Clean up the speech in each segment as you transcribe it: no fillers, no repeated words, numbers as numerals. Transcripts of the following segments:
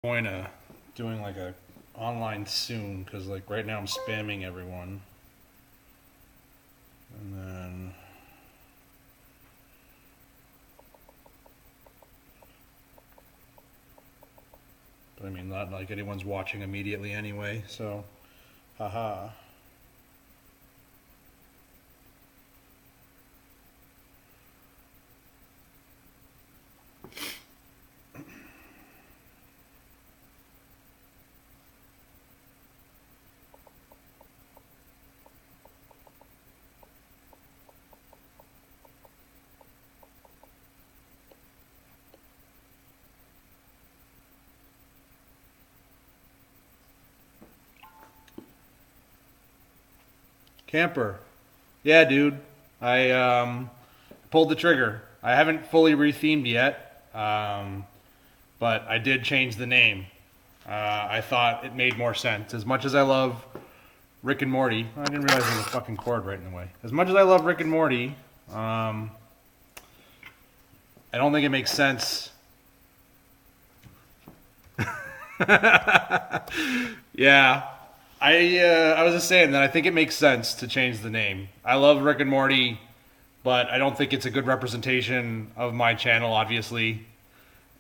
Point of doing like a online soon because like right now I'm spamming everyone, and then but I mean not like anyone's watching immediately anyway, so haha. Camper. Yeah, dude. I pulled the trigger. I haven't fully rethemed yet, but I did change the name. I thought it made more sense. As much as I love Rick and Morty, I didn't realize there was a fucking cord right in the way. As much as I love Rick and Morty, I don't think it makes sense. Yeah, I was just saying that I think it makes sense to change the name. I love Rick and Morty, but I don't think it's a good representation of my channel, obviously.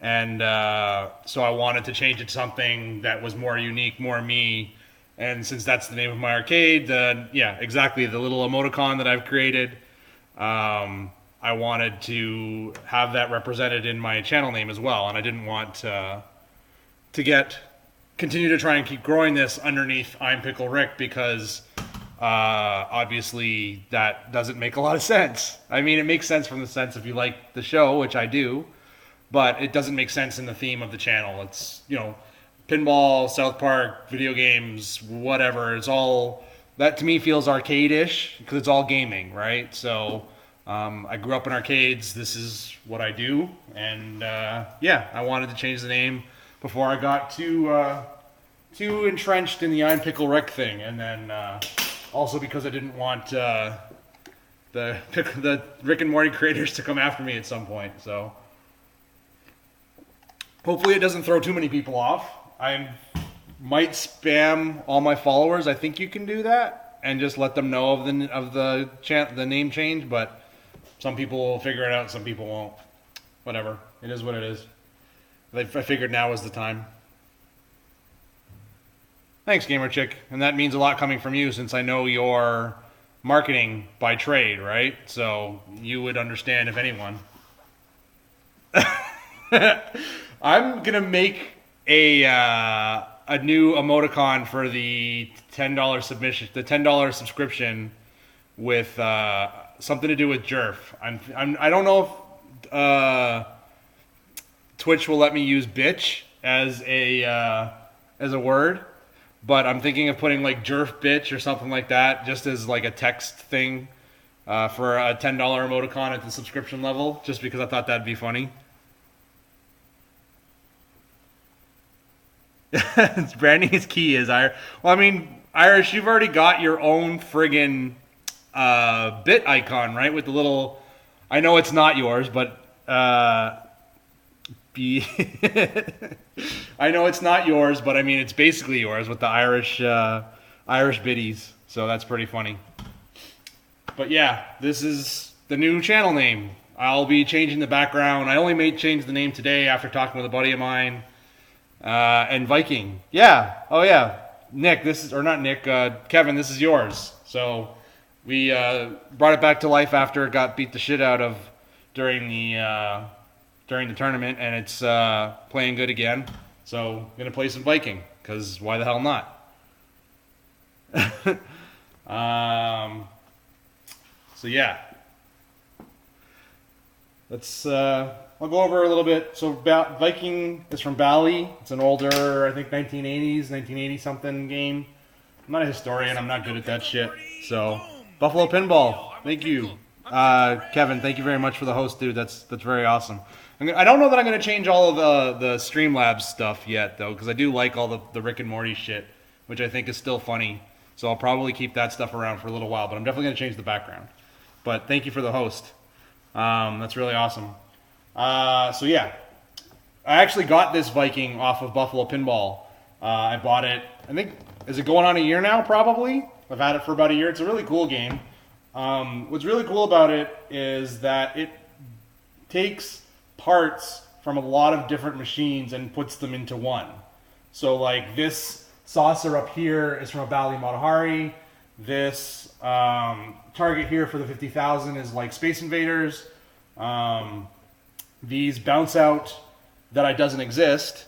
And so I wanted to change it to something that was more unique, more me. And since that's the name of my arcade, yeah, exactly, the little emoticon that I've created, I wanted to have that represented in my channel name as well. And I didn't want to continue to try and keep growing this underneath I'm Pickle Rick because obviously that doesn't make a lot of sense. I mean, it makes sense from the sense if you like the show, which I do, but it doesn't make sense in the theme of the channel. It's, pinball, South Park, video games, whatever. It's all, that to me feels arcade-ish because it's all gaming, right? So I grew up in arcades. This is what I do. And yeah, I wanted to change the name before I got too entrenched in the I'm Pickle Rick thing. And then also because I didn't want the Rick and Morty creators to come after me at some point. So hopefully it doesn't throw too many people off. I might spam all my followers. I think you can do that and just let them know of the name change. But some people will figure it out. Some people won't. Whatever. It is what it is. I figured now was the time. Thanks, Gamer Chick. And that means a lot coming from you since I know you're marketing by trade, right? So you would understand if anyone. I'm gonna make a new emoticon for the $10 subscription with something to do with Jerf. I don't know if Twitch will let me use bitch as a word, but I'm thinking of putting like Jerf bitch or something like that, just as like a text thing for a $10 emoticon at the subscription level, just because I thought that'd be funny. Branding is key. Well, I mean, Irish, you've already got your own friggin' bit icon, right? With the little. I know it's not yours, but be. I know it's not yours, but I mean it's basically yours with the Irish biddies. So that's pretty funny. But yeah, this is the new channel name. I'll be changing the background. I only changed the name today after talking with a buddy of mine. And Viking. Yeah. Oh yeah. Nick, Kevin, this is yours. So we brought it back to life after it got beat the shit out of during the tournament, and it's playing good again. So I'm gonna play some Viking because why the hell not? So yeah. Let's I'll go over a little bit. So Viking is from Bali. It's an older, I think 1980 something game. I'm not a historian. I'm not good at that shit. So Buffalo Pinball. Thank you, Kevin. Thank you very much for the host, dude. That's very awesome. I don't know that I'm gonna change all of the Streamlabs stuff yet though, because I do like all the Rick and Morty shit, which I think is still funny. So I'll probably keep that stuff around for a little while. But I'm definitely gonna change the background. But thank you for the host. That's really awesome. So yeah, I actually got this Viking off of Buffalo Pinball. I bought it, I think, is it going on a year now, probably? I've had it for about a year. It's a really cool game. What's really cool about it is that it takes parts from a lot of different machines and puts them into one. So like this saucer up here is from a Bally Matahari. This target here for the 50,000 is like Space Invaders. These bounce out that doesn't exist.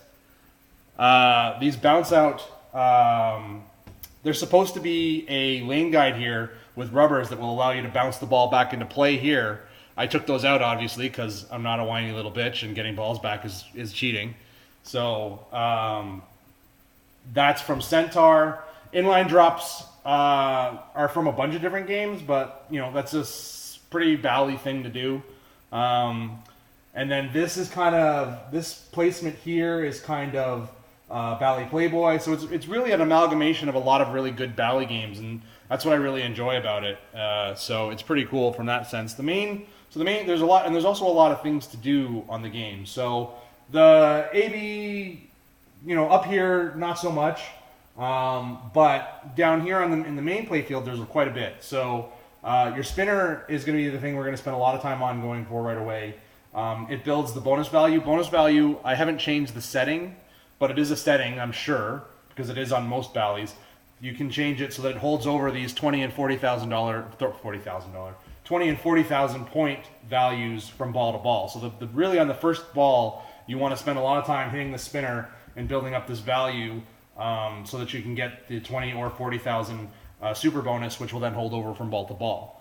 These bounce out, there's supposed to be a lane guide here with rubbers that will allow you to bounce the ball back into play here. I took those out, obviously, because I'm not a whiny little bitch, and getting balls back is cheating. So that's from Centaur. Inline drops are from a bunch of different games, but you know that's a pretty Bally thing to do. And then this is this placement here is kind of Bally Playboy. So it's really an amalgamation of a lot of really good Bally games, and that's what I really enjoy about it. So it's pretty cool from that sense. There's a lot, and there's also a lot of things to do on the game. So the AB, up here not so much, but down here in the main playfield there's quite a bit. So your spinner is going to be the thing we're going to spend a lot of time on going for right away. It builds the bonus value. Bonus value, I haven't changed the setting, but it is a setting, I'm sure, because it is on most Bally's. You can change it so that it holds over these $20,000 and $40,000, 20 and 40,000 point values from ball to ball. So really on the first ball, you want to spend a lot of time hitting the spinner and building up this value so that you can get the 20 or 40,000 super bonus, which will then hold over from ball to ball.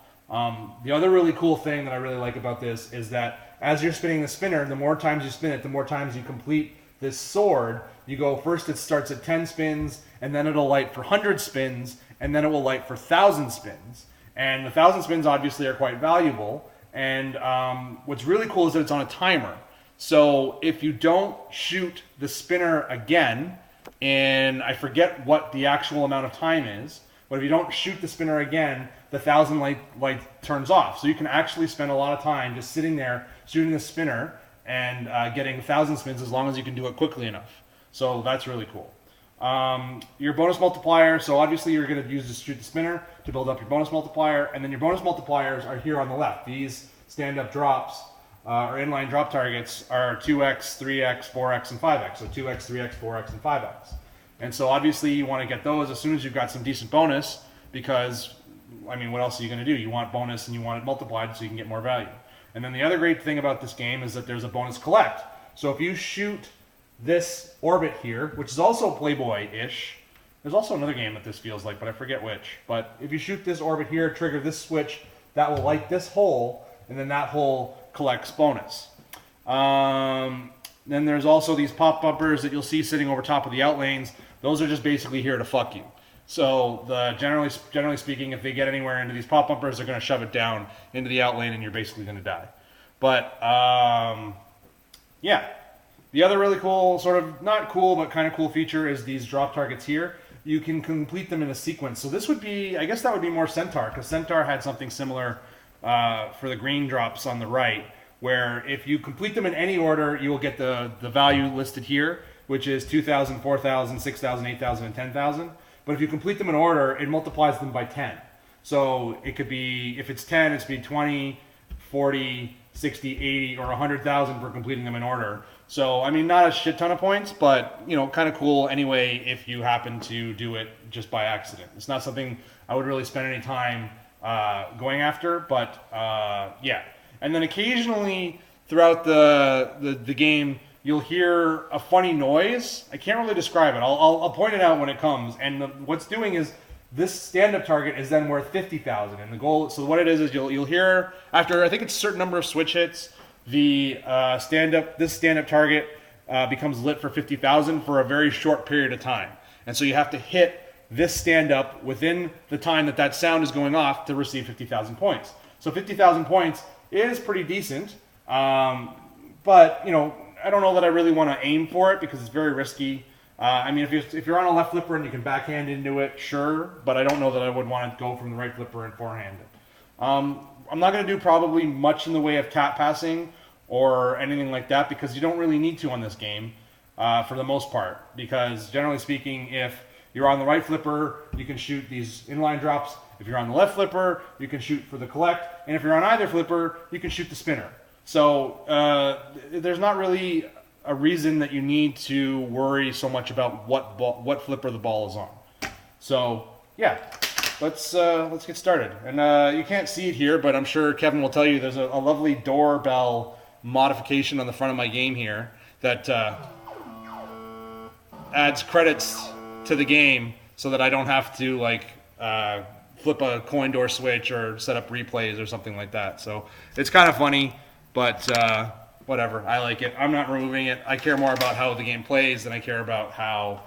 The other really cool thing that I really like about this is that as you're spinning the spinner, the more times you spin it, the more times you complete this sword. You go first, it starts at 10 spins, and then it'll light for 100 spins, and then it will light for 1,000 spins. And the 1,000 spins obviously are quite valuable. And what's really cool is that it's on a timer. So if you don't shoot the spinner again, and I forget what the actual amount of time is, but if you don't shoot the spinner again, the 1,000 light turns off. So you can actually spend a lot of time just sitting there shooting the spinner and getting 1,000 spins as long as you can do it quickly enough. So that's really cool. Your bonus multiplier, so obviously you're going to use to shoot the spinner to build up your bonus multiplier, and then your bonus multipliers are here on the left. These stand-up drops or inline drop targets are 2x, 3x, 4x, and 5x. So 2x, 3x, 4x, and 5x. And so obviously you want to get those as soon as you've got some decent bonus, because, I mean, what else are you going to do? You want bonus and you want it multiplied so you can get more value. And then the other great thing about this game is that there's a bonus collect. So if you shoot this orbit here, which is also Playboy-ish, there's also another game that this feels like, but I forget which. But if you shoot this orbit here, trigger this switch, that will light this hole, and then that hole collects bonus. Then there's also these pop bumpers that you'll see sitting over top of the outlanes. Those are just basically here to fuck you. So generally speaking, if they get anywhere into these pop bumpers, they're going to shove it down into the outlane, and you're basically going to die. But yeah. The other really cool, sort of not cool, but kind of cool feature is these drop targets here. You can complete them in a sequence. So this would be, I guess that would be more Centaur, because Centaur had something similar for the green drops on the right, where if you complete them in any order, you will get the value listed here, which is 2,000, 4,000, 6,000, 8,000, and 10,000. But if you complete them in order, it multiplies them by 10. So it could be, if it's 10, it's be 20, 40, 60, 80, or 100,000 for completing them in order. So, I mean, not a shit ton of points, but, kind of cool anyway if you happen to do it just by accident. It's not something I would really spend any time going after, but yeah. And then occasionally throughout the game, you'll hear a funny noise. I can't really describe it. I'll point it out when it comes. And what's doing is this stand-up target is then worth 50,000. And the goal, so what it is you'll hear after, I think it's a certain number of switch hits, the this stand-up target becomes lit for 50,000 for a very short period of time. And so you have to hit this stand-up within the time that sound is going off to receive 50,000 points. So 50,000 points is pretty decent, but I don't know that I really want to aim for it because it's very risky. I mean, if you're on a left flipper and you can backhand into it, sure, but I don't know that I would want to go from the right flipper and forehand it. I'm not going to do probably much in the way of tap passing or anything like that, because you don't really need to on this game for the most part. Because generally speaking, if you're on the right flipper, you can shoot these inline drops. If you're on the left flipper, you can shoot for the collect. And if you're on either flipper, you can shoot the spinner. So there's not really a reason that you need to worry so much about what flipper the ball is on. So yeah, let's get started. And you can't see it here, but I'm sure Kevin will tell you there's a lovely doorbell modification on the front of my game here that adds credits to the game so that I don't have to like flip a coin door switch or set up replays or something like that. So it's kind of funny, but whatever. I like it. I'm not removing it. I care more about how the game plays than I care about how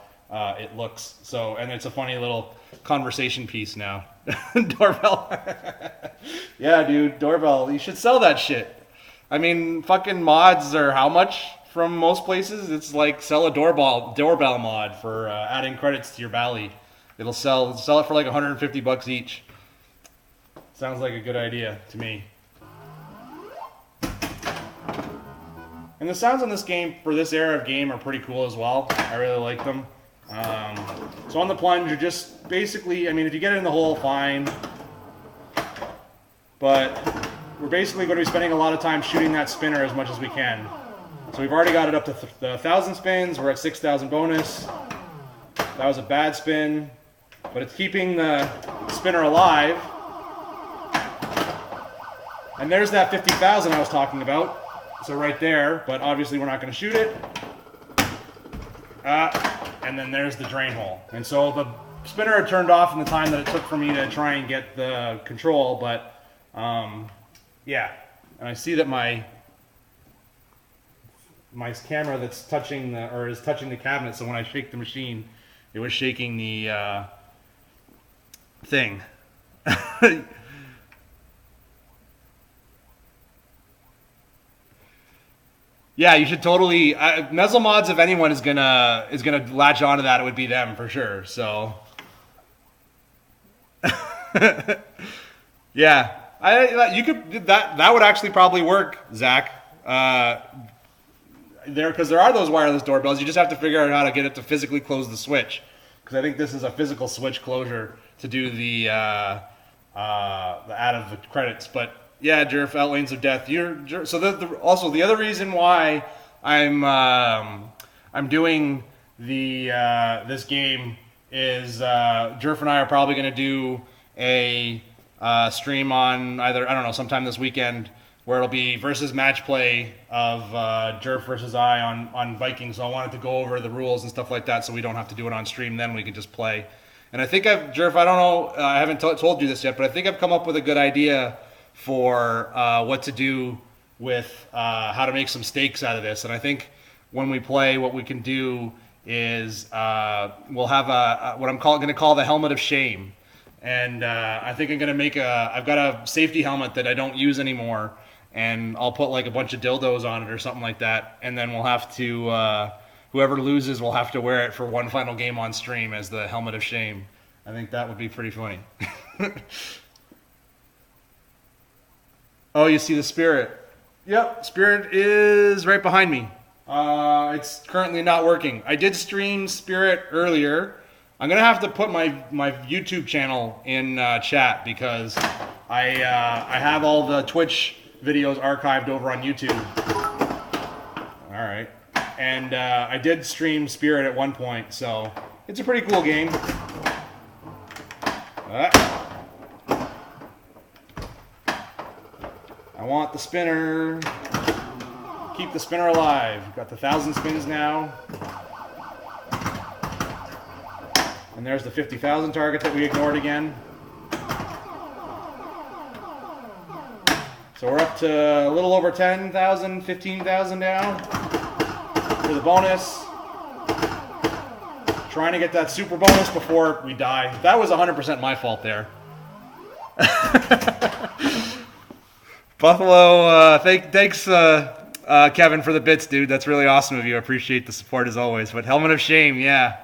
it looks. So, and it's a funny little conversation piece now. Doorbell. Yeah, dude, doorbell. You should sell that shit. I mean, fucking mods are how much from most places? It's like sell a doorbell mod for adding credits to your Bally. It'll sell it for like $150 each. Sounds like a good idea to me. And the sounds on this game for this era of game are pretty cool as well. I really like them. So on the plunge, you're just basically, I mean, if you get it in the hole, fine. But we're basically going to be spending a lot of time shooting that spinner as much as we can. So we've already got it up to 1,000 spins. We're at 6,000 bonus. That was a bad spin, but it's keeping the spinner alive. And there's that 50,000 I was talking about. So right there, but obviously we're not going to shoot it. And then there's the drain hole. And so the spinner had turned off in the time that it took for me to try and get the control, but yeah. And I see that my camera that's touching is touching the cabinet, so when I shake the machine, it was shaking the thing. Yeah, you should totally. Mezzel Mods, if anyone is gonna latch onto that, it would be them for sure. So, yeah, you could that would actually probably work, Zach. Because there are those wireless doorbells. You just have to figure out how to get it to physically close the switch. Because I think this is a physical switch closure to do the add of the credits, but. Yeah, Jerf, Outlanes of Death. So also the other reason why I'm doing the this game is Jerf and I are probably going to do a stream on either, I don't know, sometime this weekend where it'll be versus match play of Jerf versus I on Viking. So I wanted to go over the rules and stuff like that so we don't have to do it on stream. Then we can just play. And I think Jerf, I don't know, I haven't told you this yet, but I think I've come up with a good idea for what to do with how to make some stakes out of this. And I think when we play, what we can do is we'll have what I'm going to call the helmet of shame. And I think I'm going to make I've got a safety helmet that I don't use anymore, and I'll put like a bunch of dildos on it or something like that. And then we'll have to, whoever loses will have to wear it for one final game on stream as the helmet of shame. I think that would be pretty funny. Oh, you see the Spirit. Yep, Spirit is right behind me. It's currently not working. I did stream Spirit earlier. I'm going to have to put my YouTube channel in chat because I have all the Twitch videos archived over on YouTube. All right. And I did stream Spirit at one point, so it's a pretty cool game. I want the spinner. Keep the spinner alive. Got the 1,000 spins now. And there's the 50,000 target that we ignored again. So we're up to a little over 10,000, 15,000 now for the bonus. Trying to get that super bonus before we die. That was 100% my fault there. Buffalo, thanks Kevin for the bits, dude. That's really awesome of you. I appreciate the support as always. But Helmet of Shame, yeah.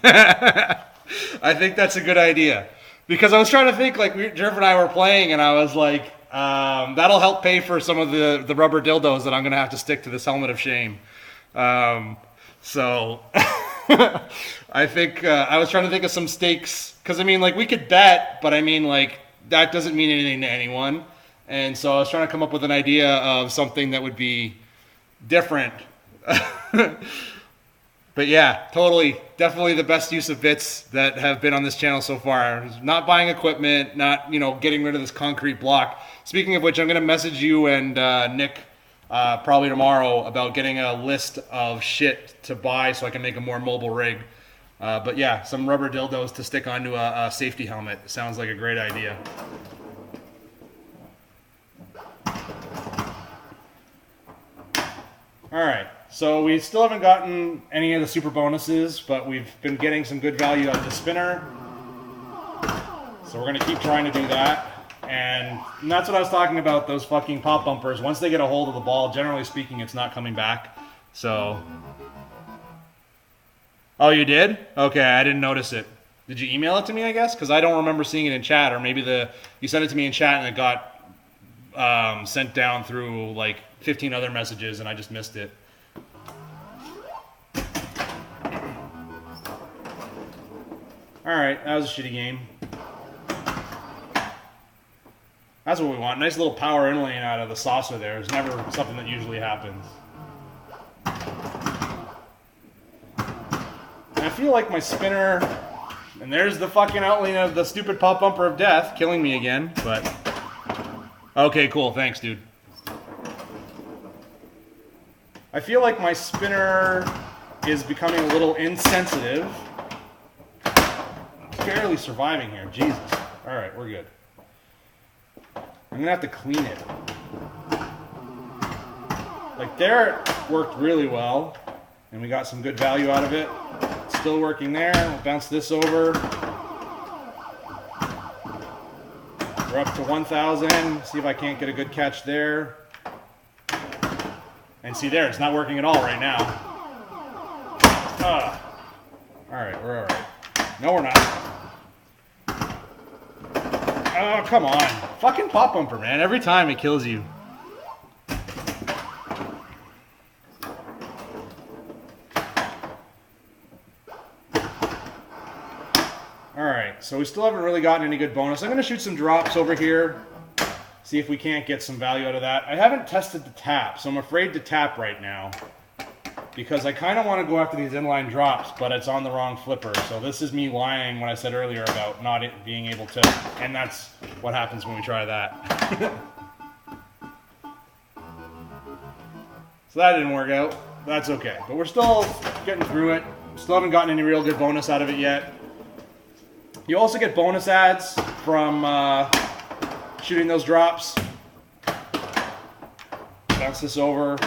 I think that's a good idea. Because I was trying to think, like, Jerv and I were playing, and I was like, That'll help pay for some of the rubber dildos that I'm going to have to stick to this helmet of shame. So I think I was trying to think of some stakes, because I mean, like, we could bet, but I mean, like, that doesn't mean anything to anyone. And so I was trying to come up with an idea of something that would be different. But yeah, totally, definitely the best use of bits that have been on this channel so far. Not buying equipment, not, you know, getting rid of this concrete block. Speaking of which, I'm going to message you and Nick probably tomorrow about getting a list of shit to buy so I can make a more mobile rig. But yeah, some rubber dildos to stick onto a safety helmet. Sounds like a great idea. Alright, so we still haven't gotten any of the super bonuses, but we've been getting some good value out of the spinner. So we're going to keep trying to do that. And that's what I was talking about, those fucking pop bumpers. Once they get a hold of the ball, generally speaking, it's not coming back. So... Oh, you did? Okay, I didn't notice it. Did you email it to me, I guess? Because I don't remember seeing it in chat, or maybe you sent it to me in chat and it got sent down through like 15 other messages and I just missed it. Alright, that was a shitty game. That's what we want. Nice little power inlane out of the saucer there. It's never something that usually happens. I feel like my spinner, and there's the fucking outline of the stupid pop bumper of death, killing me again, but... Okay, cool, thanks, dude. I feel like my spinner is becoming a little insensitive. It's barely surviving here, Jesus. Alright, we're good. I'm gonna have to clean it. Like there, it worked really well, and we got some good value out of it. Still working there. We'll bounce this over. We're up to 1,000. See if I can't get a good catch there. And see there, it's not working at all right now. Alright, we're alright. No, we're not. Oh, come on. Fucking pop bumper, man. Every time it kills you. Alright, so we still haven't really gotten any good bonus. I'm going to shoot some drops over here. See if we can't get some value out of that. I haven't tested the tap, so I'm afraid to tap right now. Because I kind of want to go after these inline drops, but it's on the wrong flipper. So this is me lying when I said earlier about not being able to. And that's what happens when we try that. So that didn't work out. That's okay. But we're still getting through it. Still haven't gotten any real good bonus out of it yet. You also get bonus ads from shooting those drops. Bounce this over.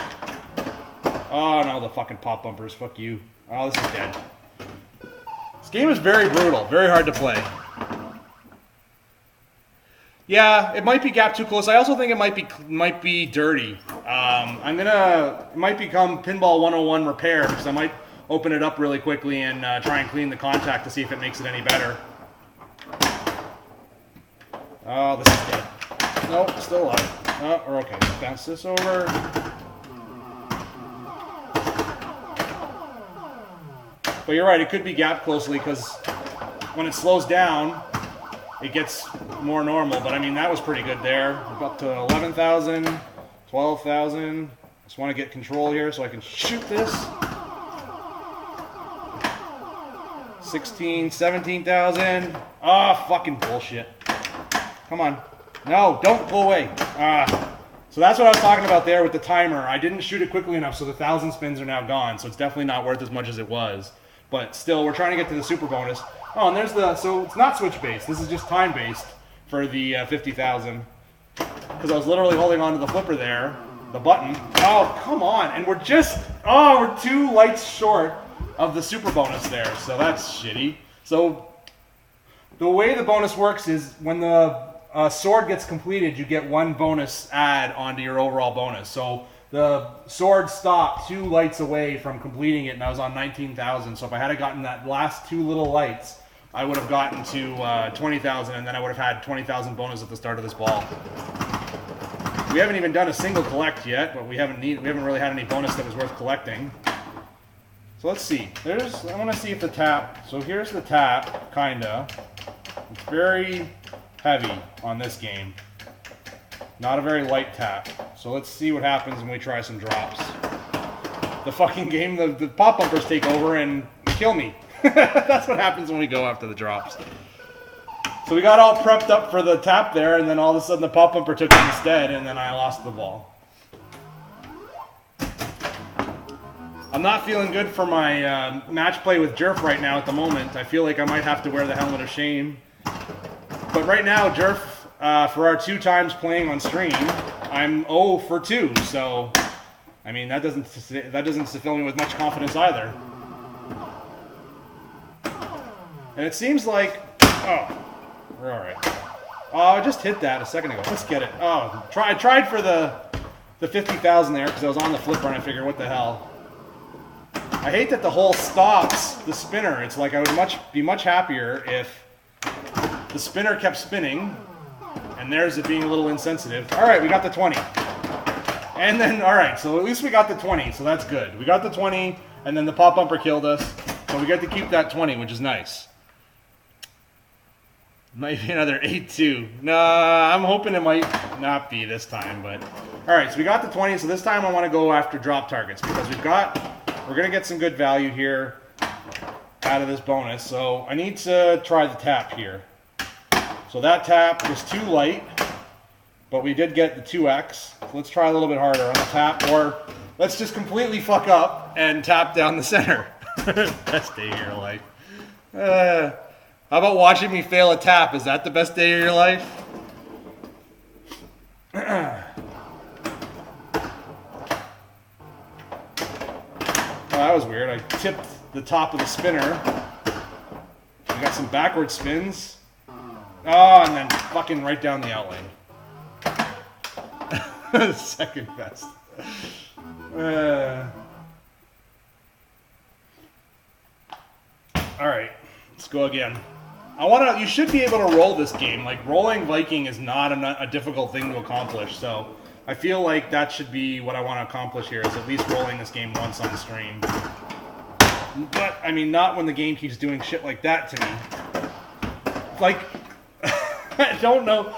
Oh no, the fucking pop bumpers. Fuck you. Oh, this is dead. This game is very brutal. Very hard to play. Yeah, it might be gap too close. I also think it might be dirty. It might become Pinball 101 repair, because I might open it up really quickly and try and clean the contact to see if it makes it any better. Oh, this is dead. Nope, still alive. Oh, we're okay. Bounce this over. But you're right, it could be gapped closely, because when it slows down, it gets more normal. But I mean, that was pretty good there. We're up to 11,000, 12,000. Just want to get control here so I can shoot this. 16, 17,000. Ah, fucking bullshit. Come on. No, don't go away. So that's what I was talking about there with the timer. I didn't shoot it quickly enough, so the 1,000 spins are now gone. So it's definitely not worth as much as it was. But still, we're trying to get to the super bonus. Oh, and there's so it's not switch-based. This is just time-based for the 50,000. Because I was literally holding onto the flipper there, the button. Oh, come on. And we're we're 2 lights short of the super bonus there. So that's shitty. So the way the bonus works is when the sword gets completed, you get 1 bonus add onto your overall bonus. So the sword stopped 2 lights away from completing it, and I was on 19,000. So if I had gotten that last 2 little lights, I would have gotten to 20,000, and then I would have had 20,000 bonus at the start of this ball. We haven't even done a single collect yet, but we haven't really had any bonus that was worth collecting. So let's see. I want to see if the tap. So here's the tap, kinda. It's very heavy on this game. Not a very light tap. So let's see what happens when we try some drops. The fucking game, the pop bumpers take over and kill me. That's what happens when we go after the drops. So we got all prepped up for the tap there, and then all of a sudden the pop bumper took it instead, and then I lost the ball. I'm not feeling good for my match play with Jerf right now at the moment. I feel like I might have to wear the helmet of shame. But right now, Jerf, for our 2 times playing on stream, I'm 0 for 2. So, I mean, that doesn't fill me with much confidence either. And it seems like, oh, we're all right. Oh, I just hit that a second ago. Let's get it. Oh, I tried for the 50,000 there because I was on the flipper and I figured, what the hell. I hate that the hole stops the spinner. It's like I would be much happier if the spinner kept spinning, and there's it being a little insensitive. All right, we got the 20. And then, all right, so at least we got the 20, so that's good. We got the 20, and then the pop bumper killed us, so we get to keep that 20, which is nice. Might be another 8-2. Nah, I'm hoping it might not be this time, but... All right, so we got the 20, so this time I want to go after drop targets, because we're going to get some good value here out of this bonus, so I need to try the tap here. So that tap was too light, but we did get the 2x. So let's try a little bit harder on the tap, or let's just completely fuck up and tap down the center. Best day of your life. How about watching me fail a tap? Is that the best day of your life? Oh, that was weird. I tipped the top of the spinner. We got some backward spins. Oh, and then fucking right down the outlane. Second best. Alright, let's go again. You should be able to roll this game. Like, rolling Viking is not a difficult thing to accomplish, so I feel like that should be what I want to accomplish here, is at least rolling this game once on stream. But, I mean, not when the game keeps doing shit like that to me. Like, I don't know.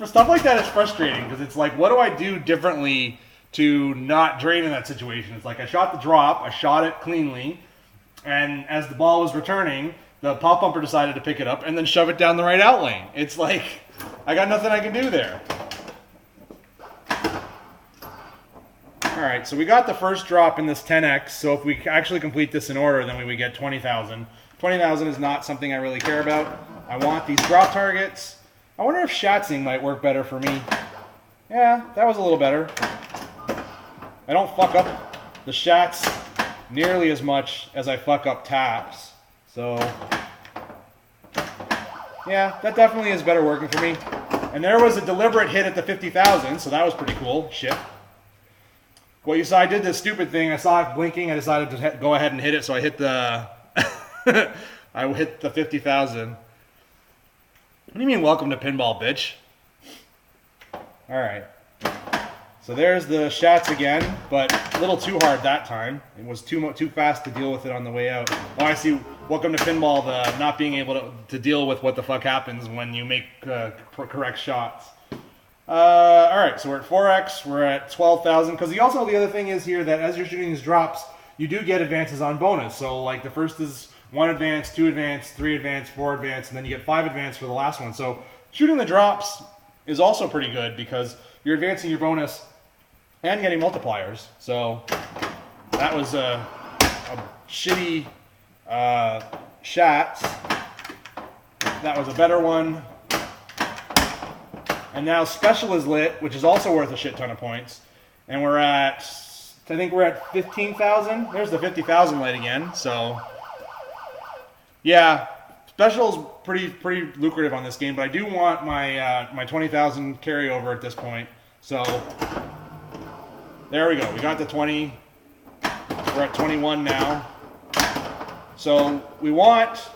Stuff like that is frustrating, because it's like, what do I do differently to not drain in that situation? It's like, I shot the drop, I shot it cleanly, and as the ball was returning, the pop bumper decided to pick it up and then shove it down the right out lane. It's like, I got nothing I can do there. Alright, so we got the first drop in this 10x, so if we actually complete this in order, then we would get 20,000. 20,000 is not something I really care about. I want these drop targets. I wonder if shatzing might work better for me. Yeah, that was a little better. I don't fuck up the shats nearly as much as I fuck up taps. So, yeah, that definitely is better working for me. And there was a deliberate hit at the 50,000, so that was pretty cool. Shit. Well, you saw I did this stupid thing. I saw it blinking. I decided to go ahead and hit it, so I hit the... I hit the 50,000. What do you mean, welcome to Pinball, bitch? Alright. So there's the shats again, but a little too hard that time. It was too fast to deal with it on the way out. Oh, I see. Welcome to Pinball, the not being able to deal with what the fuck happens when you make correct shots. Alright, so we're at 4x, we're at 12,000, because the other thing is here that as you're shooting these drops, you do get advances on bonus. So, like, the first is 1 advance, 2 advance, 3 advance, 4 advance, and then you get 5 advance for the last one. So, shooting the drops is also pretty good, because you're advancing your bonus and getting multipliers. So, that was a shitty shot. That was a better one. And now special is lit, which is also worth a shit ton of points. And we're at, I think we're at 15,000. There's the 50,000 lit again. So, yeah, special's pretty lucrative on this game. But I do want my my 20,000 carryover at this point. So, there we go. We got the 20. We're at 21 now. So we want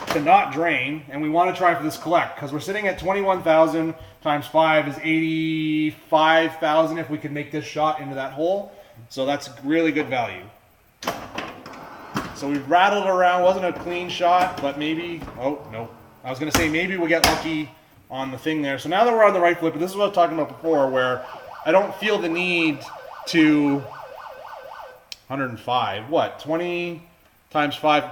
to not drain, and we want to try for this collect, because we're sitting at 21,000 times 5 is 85,000 if we can make this shot into that hole. So that's really good value. So we rattled around. Wasn't a clean shot, but maybe... Oh, no. I was going to say maybe we'll get lucky on the thing there. So now that we're on the right flipper, this is what I was talking about before, where I don't feel the need to... 105. What? 20 times 5...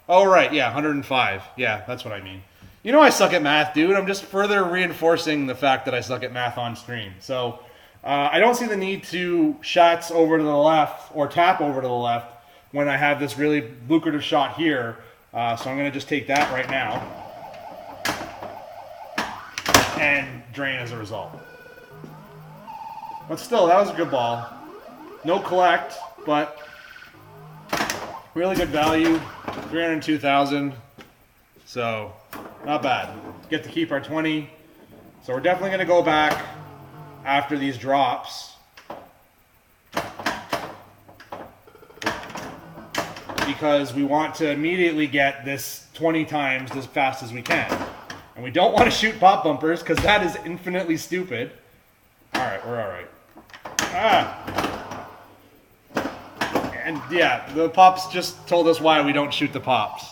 Oh, right, yeah, 105. Yeah, that's what I mean. You know I suck at math, dude. I'm just further reinforcing the fact that I suck at math on stream. So, I don't see the need to shots over to the left or tap over to the left when I have this really lucrative shot here. So I'm going to just take that right now and drain as a result. But still, that was a good ball. No collect, but really good value. 302,000, so not bad. Get to keep our 20. So we're definitely going to go back after these drops, because we want to immediately get this 20 times as fast as we can. And we don't want to shoot pop bumpers, because that is infinitely stupid. Alright, we're alright. And yeah, the pops just told us why we don't shoot the pops.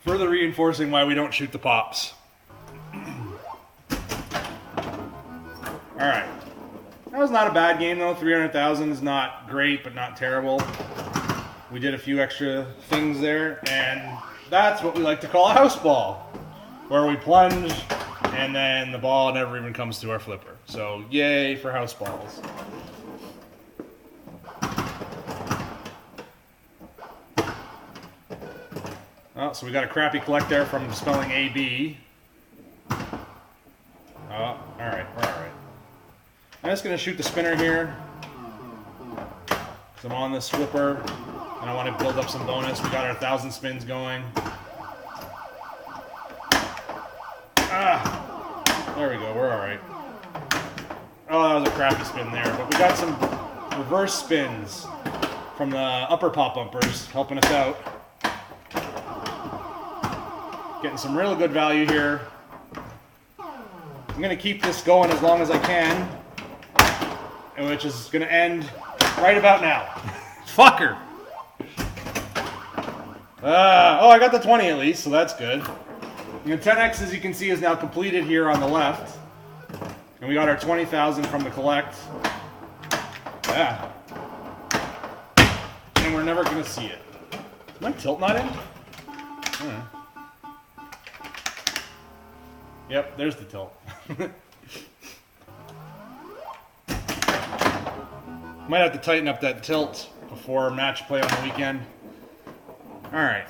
Further reinforcing why we don't shoot the pops. Alright. That was not a bad game though. 300,000 is not great, but not terrible. We did a few extra things there, and that's what we like to call a house ball, where we plunge and then the ball never even comes to our flipper. So yay for house balls. Oh, so we got a crappy collect there from spelling AB. Oh, alright, we're alright. I'm just going to shoot the spinner here, because I'm on this flipper, and I want to build up some bonus. We got our 1,000 spins going. There we go, we're alright. Oh, that was a crappy spin there, but we got some reverse spins from the upper pop bumpers helping us out. Getting some real good value here. I'm going to keep this going as long as I can, which is going to end right about now. Fucker! Oh, I got the 20 at least, so that's good. The 10x, as you can see, is now completed here on the left. And we got our 20,000 from the collect. Yeah. And we're never going to see it. Is my tilt not in? Yep, there's the tilt. Might have to tighten up that tilt before match play on the weekend. Alright.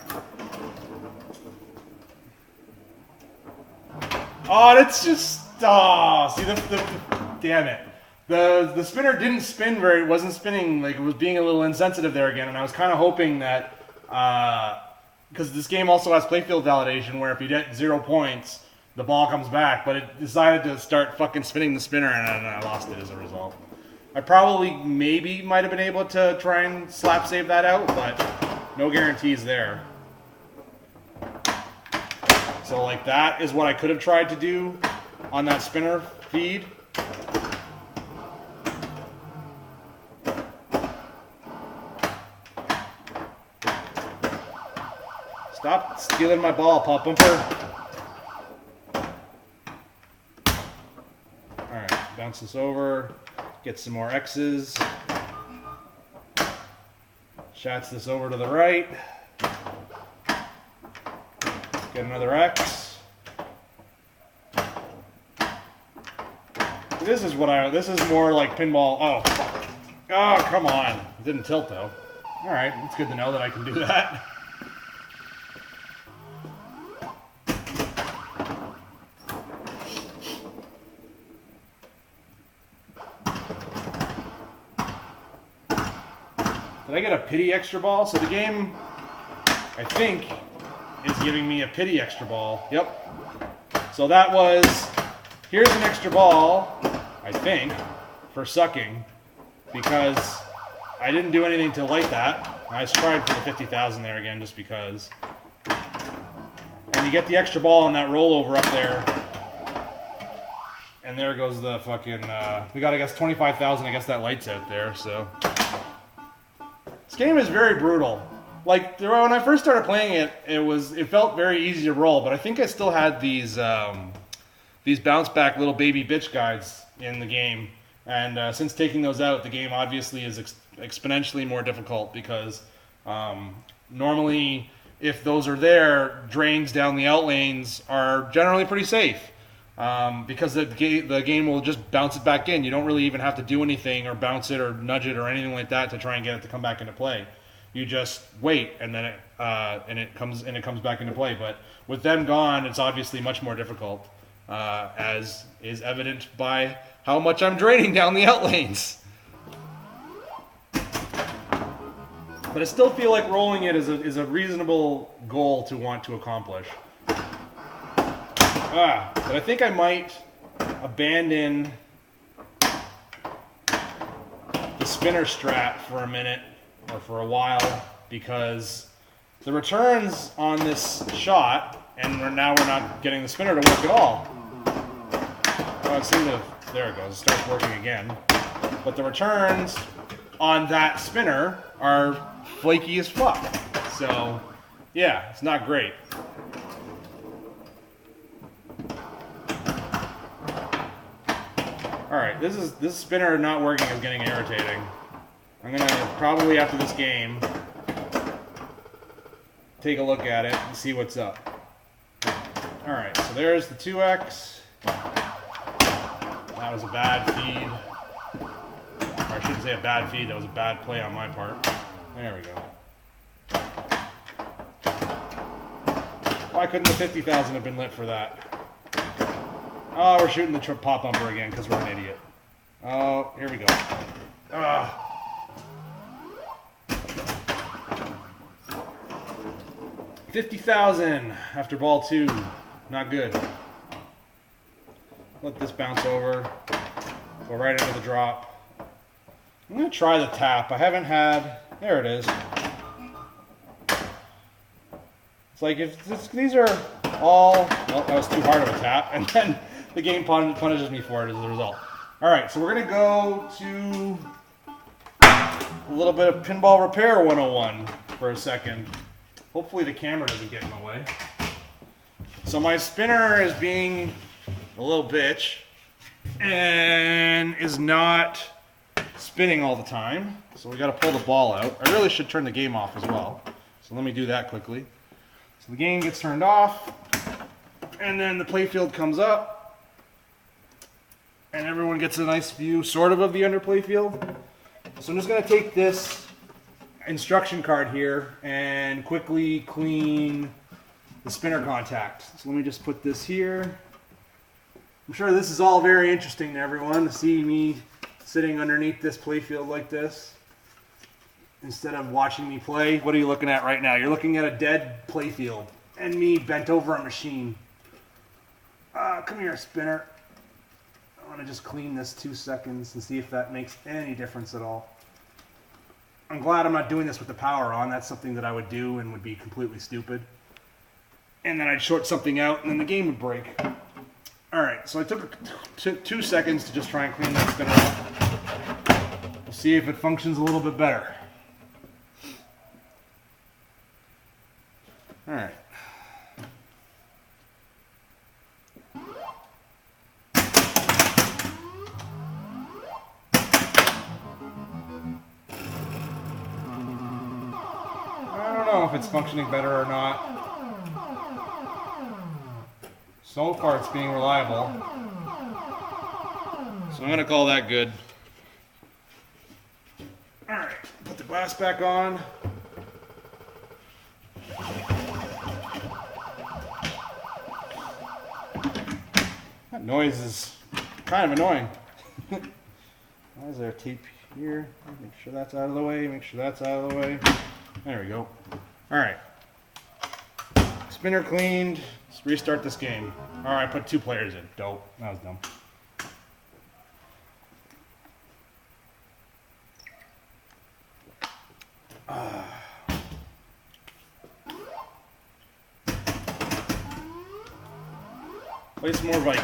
Oh, that's just... Oh, see, damn it. The spinner didn't spin very... It wasn't spinning, like, it was being a little insensitive there again, and I was kind of hoping that... Because this game also has playfield validation, where if you get 0 points, the ball comes back, but it decided to start fucking spinning the spinner, and I lost it as a result. I probably maybe might have been able to try and slap save that out, but no guarantees there. So like that is what I could have tried to do on that spinner feed. Stop stealing my ball, pop bumper. Alright, bounce this over. Get some more X's. Shots this over to the right. Get another X. This is more like pinball. Oh, fuck. Oh, come on. It didn't tilt though. Alright, it's good to know that I can do that. Did I get a pity extra ball? So the game, I think, is giving me a pity extra ball. Yep. So that was, here's an extra ball, I think, for sucking, because I didn't do anything to light that. I tried for the 50,000 there again just because. And you get the extra ball on that rollover up there. And there goes the fucking, we got, I guess, 25,000. I guess that light's out there, so. This game is very brutal. Like, when I first started playing it, it felt very easy to roll, but I think I still had these bounce back little baby bitch guides in the game. And since taking those out, the game obviously is exponentially more difficult because normally, if those are there, drains down the out lanes are generally pretty safe. Because the game will just bounce it back in. You don't really even have to do anything or bounce it or nudge it or anything like that to try and get it to come back into play. You just wait, and then it comes back into play. But with them gone, it's obviously much more difficult, as is evident by how much I'm draining down the out lanes. But I still feel like rolling it is a reasonable goal to want to accomplish. But I think I might abandon the spinner strat for a minute or for a while because the returns on this shot, and now we're not getting the spinner to work at all. Oh, it seemed to, there it goes, it starts working again. But the returns on that spinner are flaky as fuck. So, yeah, it's not great. Alright, this spinner not working is getting irritating. I'm gonna probably after this game take a look at it and see what's up. Alright, so there's the 2X. That was a bad feed. Or I shouldn't say a bad feed, that was a bad play on my part. There we go. Why couldn't the 50,000 have been lit for that? Oh, we're shooting the pop bumper again because we're an idiot. Oh, here we go. 50,000 after ball 2. Not good. Let this bounce over. Go right into the drop. I'm going to try the tap. I haven't had... There it is. It's like if these are all... Well, that was too hard of a tap. And then the game punishes me for it as a result. Alright, so we're going to go to a little bit of Pinball Repair 101 for a second. Hopefully the camera doesn't get in the way. So my spinner is being a little bitch and is not spinning all the time. So we got to pull the ball out. I really should turn the game off as well. So let me do that quickly. So the game gets turned off and then the playfield comes up and everyone gets a nice view sort of the under playfield. So I'm just going to take this instruction card here and quickly clean the spinner contact. So let me just put this here. I'm sure this is all very interesting to everyone to see me sitting underneath this playfield like this instead of watching me play. What are you looking at right now? You're looking at a dead playfield and me bent over a machine. Come here, spinner. I want to just clean this 2 seconds and see if that makes any difference at all. I'm glad I'm not doing this with the power on. That's something that I would do and would be completely stupid. And then I'd short something out and then the game would break. Alright, so I took 2 seconds to just try and clean that spinner up. We'll see if it functions a little bit better. Alright. I don't know if it's functioning better or not. So far it's being reliable. So I'm going to call that good. Alright, put the glass back on. That noise is kind of annoying. Why is there a tape here? Make sure that's out of the way, make sure that's out of the way. There we go. Alright. Spinner cleaned. Let's restart this game. Alright, put 2 players in. Dope. That was dumb. Play some more Viking.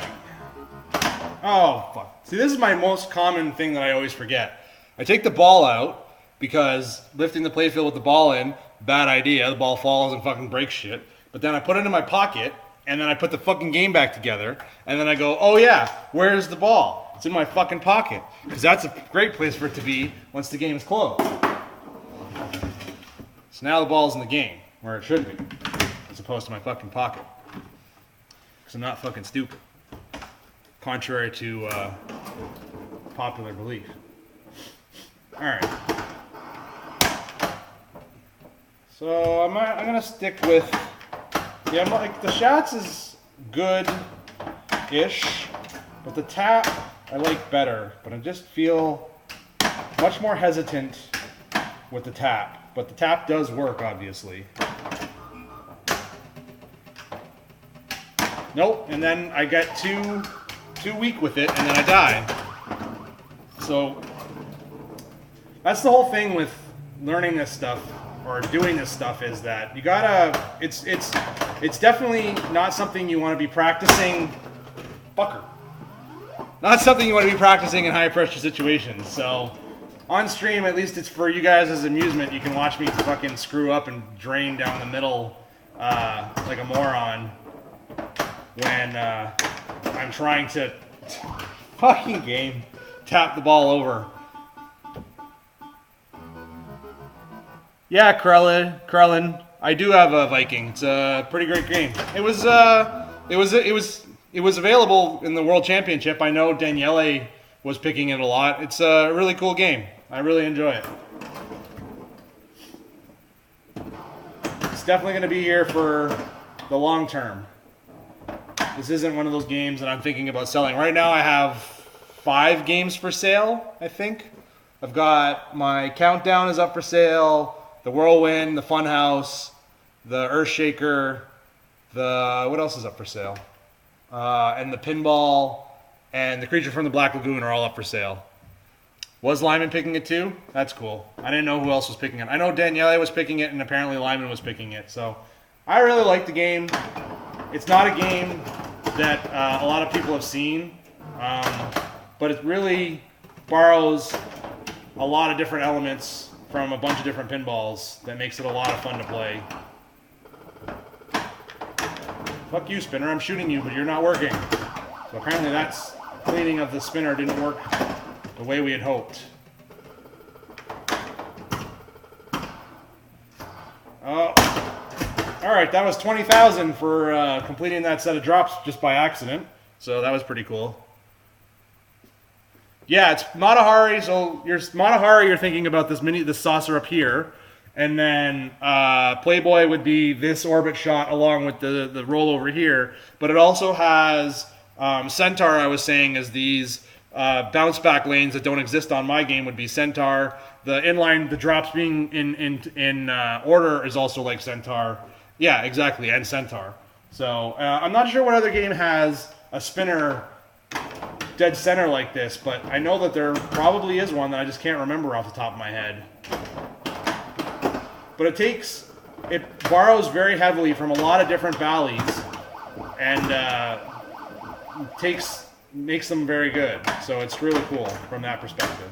Oh, fuck. See, this is my most common thing that I always forget. I take the ball out because lifting the playfield with the ball in, bad idea. The ball falls and fucking breaks shit. But then I put it in my pocket, and then I put the fucking game back together, and then I go, oh yeah, where's the ball? It's in my fucking pocket. Because that's a great place for it to be once the game is closed. So now the ball's in the game, where it should be, as opposed to my fucking pocket. Because I'm not fucking stupid. Contrary to popular belief. Alright. So I'm gonna stick with, yeah, like the shots is good-ish, but the tap I like better, but I just feel much more hesitant with the tap. But the tap does work, obviously. Nope, and then I get too weak with it, and then I die. So that's the whole thing with learning this stuff or doing this stuff, is that you gotta. It's definitely not something you want to be practicing. Fucker. Not something you want to be practicing in high pressure situations. So on stream, at least it's for you guys as amusement. You can watch me fucking screw up and drain down the middle like a moron when I'm trying to fucking game tap the ball over. Yeah, Krellin, I do have a Viking. It's a pretty great game. It was available in the World Championship. I know Daniele was picking it a lot. It's a really cool game. I really enjoy it. It's definitely going to be here for the long term. This isn't one of those games that I'm thinking about selling. Right now I have 5 games for sale, I think. I've got my Countdown is up for sale, the Whirlwind, the Funhouse, the Earthshaker, what else is up for sale? And the Pinball and the Creature from the Black Lagoon are all up for sale. Was Lyman picking it too? That's cool. I didn't know who else was picking it. I know Daniele was picking it, and apparently Lyman was picking it. So I really like the game. It's not a game that a lot of people have seen, but it really borrows a lot of different elements from a bunch of different pinballs that makes it a lot of fun to play. Fuck you, spinner. I'm shooting you, but you're not working. So apparently that's cleaning of the spinner didn't work the way we had hoped. Alright, that was 20,000 for completing that set of drops just by accident. So that was pretty cool. Yeah, it's Matahari. So Matahari, you're thinking about this saucer up here. And then Playboy would be this orbit shot along with the roll over here. But it also has Centaur, I was saying, is these bounce back lanes that don't exist on my game would be Centaur. The inline, the drops being in order is also like Centaur. Yeah, exactly, and Centaur. So I'm not sure what other game has a spinner dead center like this, but I know that there probably is one that I just can't remember off the top of my head. But it borrows very heavily from a lot of different valleys, and makes them very good. So it's really cool from that perspective.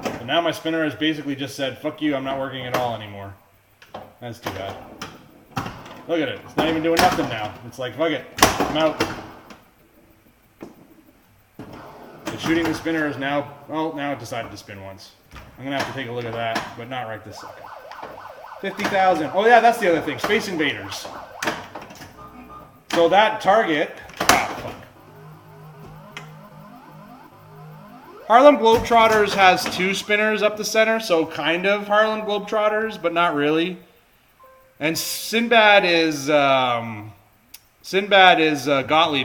So now my spinner has basically just said, fuck you, I'm not working at all anymore. That's too bad. Look at it, it's not even doing nothing now. It's like, fuck it, I'm out. The shooting the spinner is now, well, now it decided to spin once. I'm gonna have to take a look at that, but not right this second. 50,000. Oh yeah, that's the other thing, Space Invaders. So that target, fuck. Harlem Globetrotters has 2 spinners up the center, so kind of Harlem Globetrotters, but not really. And Sinbad is Gottlieb,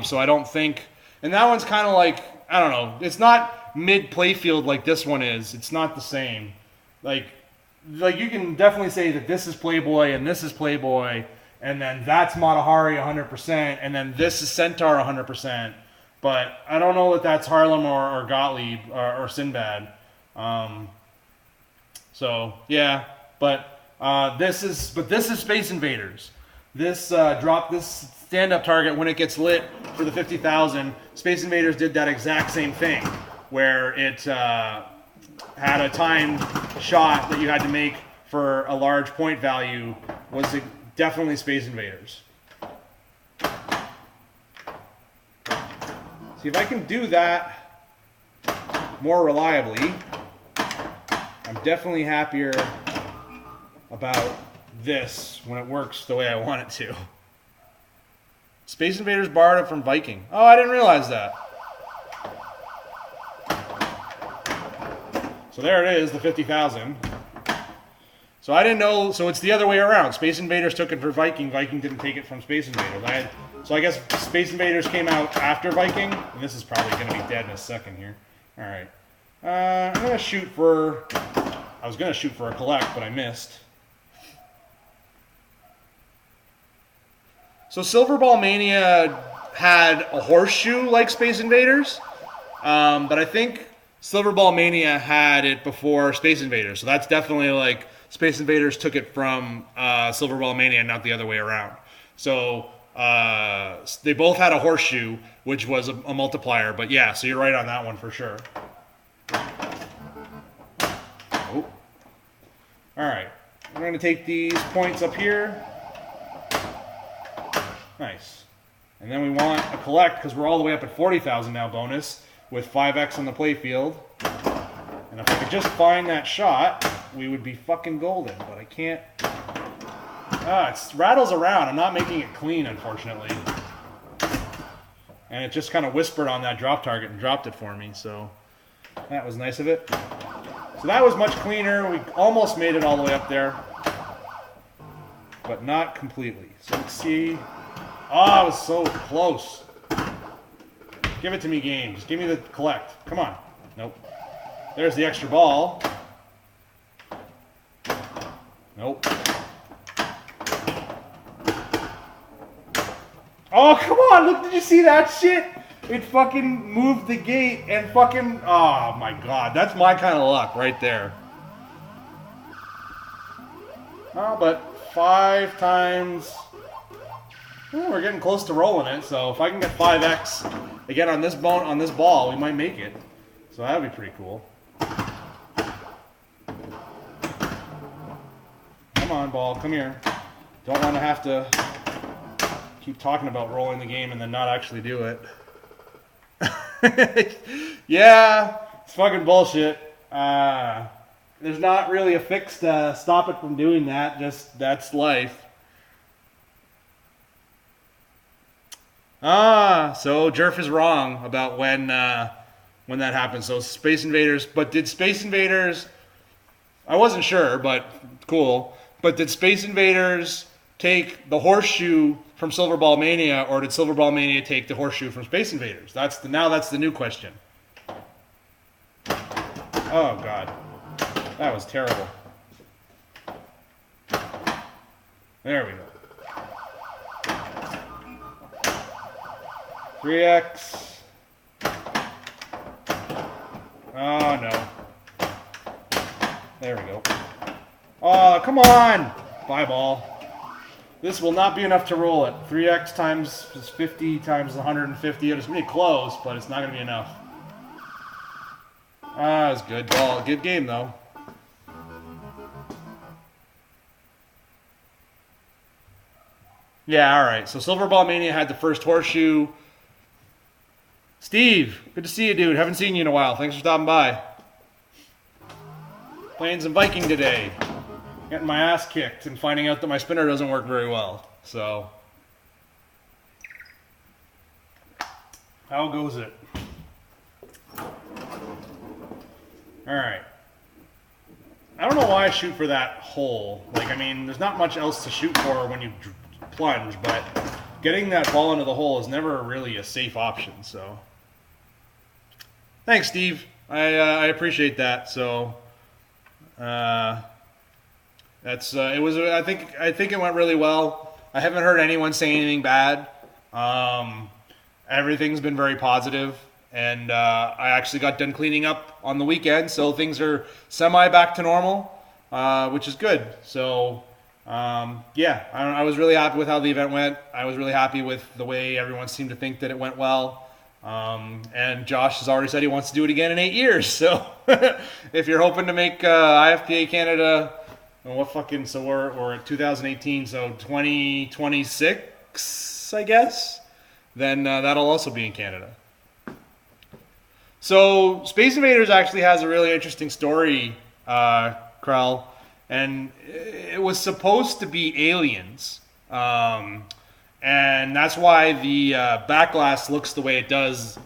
so I don't think. And that one's kind of like, I don't know. It's not mid playfield like this one is. It's not the same. Like you can definitely say that this is Playboy and this is Playboy, and then that's Matahari 100%, and then this is Centaur 100%. But I don't know that that's Harlem or Gottlieb or Sinbad. So yeah, but This is Space Invaders. This this stand-up target when it gets lit for the 50,000. Space Invaders did that exact same thing, where it had a timed shot that you had to make for a large point value. Was definitely Space Invaders. See if I can do that more reliably. I'm definitely happier about this when it works the way I want it to. Space Invaders borrowed it from Viking. Oh, I didn't realize that. So there it is, the 50,000. So I didn't know, so it's the other way around. Space Invaders took it for Viking. Viking didn't take it from Space Invaders. So I guess Space Invaders came out after Viking. And this is probably going to be dead in a second here. All right. I'm going to shoot for, I was going to shoot for a collect, but I missed. So Silver Ball Mania had a horseshoe like Space Invaders, but I think Silver Ball Mania had it before Space Invaders. So that's definitely like Space Invaders took it from Silver Ball Mania, not the other way around. So they both had a horseshoe, which was a multiplier. But yeah, so you're right on that one for sure. Oh. All right, we're going to take these points up here. Nice. And then we want a collect because we're all the way up at 40,000 now bonus with 5x on the play field. And if I could just find that shot, we would be fucking golden, but I can't. It rattles around. I'm not making it clean, unfortunately. And it just kind of whispered on that drop target and dropped it for me, so that was nice of it. So that was much cleaner. We almost made it all the way up there, but not completely. So let's see. Oh, it was so close. Give it to me, game. Just give me the collect. Come on. Nope. There's the extra ball. Nope. Oh, come on. Look, did you see that shit? It fucking moved the gate and fucking... Oh, my God. That's my kind of luck right there. Oh, but 5 times... Well, we're getting close to rolling it, so if I can get 5x again on this ball, we might make it. So that would be pretty cool. Come on, ball, come here. Don't want to have to keep talking about rolling the game and then not actually do it. Yeah, it's fucking bullshit. There's not really a fix to stop it from doing that. Just that's life. So Jerf is wrong about when that happened. So Space Invaders, but did Space Invaders? I wasn't sure, but cool. But did Space Invaders take the horseshoe from Silver Ball Mania, or did Silver Ball Mania take the horseshoe from Space Invaders? That's the new question. Oh God, that was terrible. There we go. 3x. Oh no. There we go. Oh, come on! Bye ball. This will not be enough to roll it. 3x times 50 times 150. It's going to be close, but it's not going to be enough. Ah, it's good ball. Good game, though. Yeah, all right. So Silver Ball Mania had the first horseshoe. Steve, good to see you, dude. Haven't seen you in a while. Thanks for stopping by. Playing some Viking today. Getting my ass kicked and finding out that my spinner doesn't work very well. So, how goes it? Alright. I don't know why I shoot for that hole. Like, I mean, there's not much else to shoot for when you plunge, but getting that ball into the hole is never really a safe option, so. Thanks, Steve. I appreciate that. So, that's it was. I think it went really well. I haven't heard anyone say anything bad. Everything's been very positive, and I actually got done cleaning up on the weekend, so things are semi back to normal. which is good. So, yeah, I was really happy with how the event went. I was really happy with the way everyone seemed to think that it went well. And Josh has already said he wants to do it again in 8 years. So, if you're hoping to make IFPA Canada, so we're at 2018, so 2026, I guess. Then that'll also be in Canada. So Space Invaders actually has a really interesting story, Krell, and it was supposed to be aliens, and that's why the backglass looks the way it does.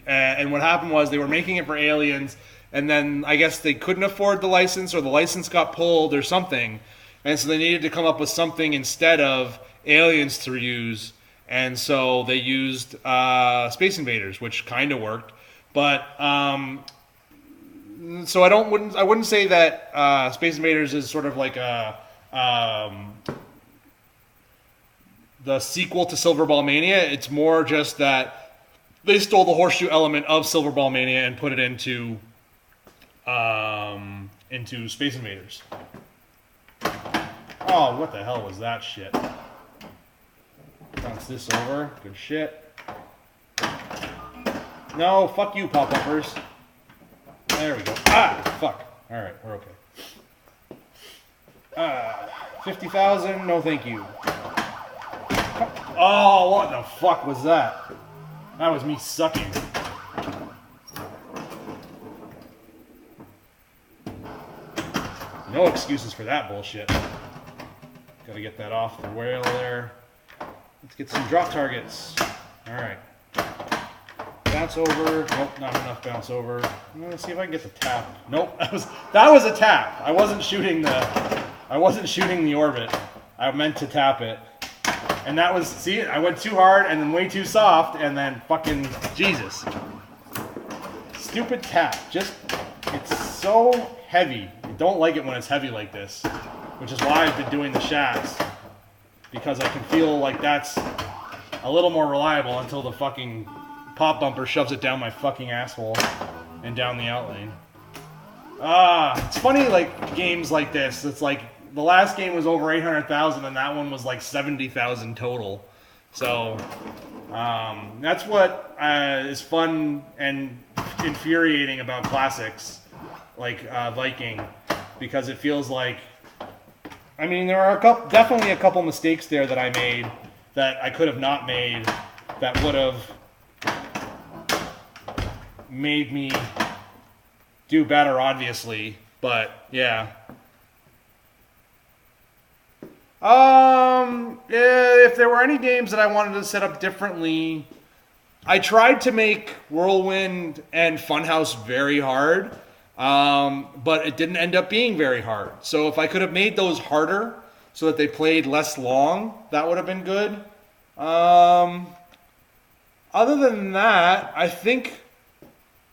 And what happened was they were making it for aliens, and then I guess they couldn't afford the license, or the license got pulled, or something, and so they needed to come up with something instead of aliens to use, and so they used Space Invaders, which kind of worked. But so I wouldn't say that Space Invaders is sort of like the sequel to Silver Ball Mania. It's more just that they stole the horseshoe element of Silver Ball Mania and put it into Space Invaders. Oh, what the hell was that shit? Bounce this over. Good shit. No, fuck you, pop-uppers. There we go. Ah, fuck. Alright, we're okay. 50,000, no thank you. Oh, what the fuck was that? That was me sucking. No excuses for that bullshit. Gotta get that off the whale there. Let's get some drop targets. Alright. Bounce over. Nope, not enough bounce over. Let's see if I can get the tap. Nope, that was a tap. I wasn't shooting the orbit. I meant to tap it. And that was, see, I went too hard and then way too soft, and then fucking Jesus. Stupid tap. It's so heavy. I don't like it when it's heavy like this, which is why I've been doing the shafts, because I can feel like that's a little more reliable until the fucking pop bumper shoves it down my fucking asshole and down the outlane. It's funny, like, games like this. It's like, the last game was over 800,000 and that one was like 70,000 total. So, that's what is fun and infuriating about classics, like Viking, because it feels like, I mean, there are definitely a couple mistakes there that I made that I could have not made that would have made me do better, obviously, but yeah. If there were any games that I wanted to set up differently, I tried to make Whirlwind and Funhouse very hard, but it didn't end up being very hard. So if I could have made those harder so that they played less long, that would have been good. Other than that, I think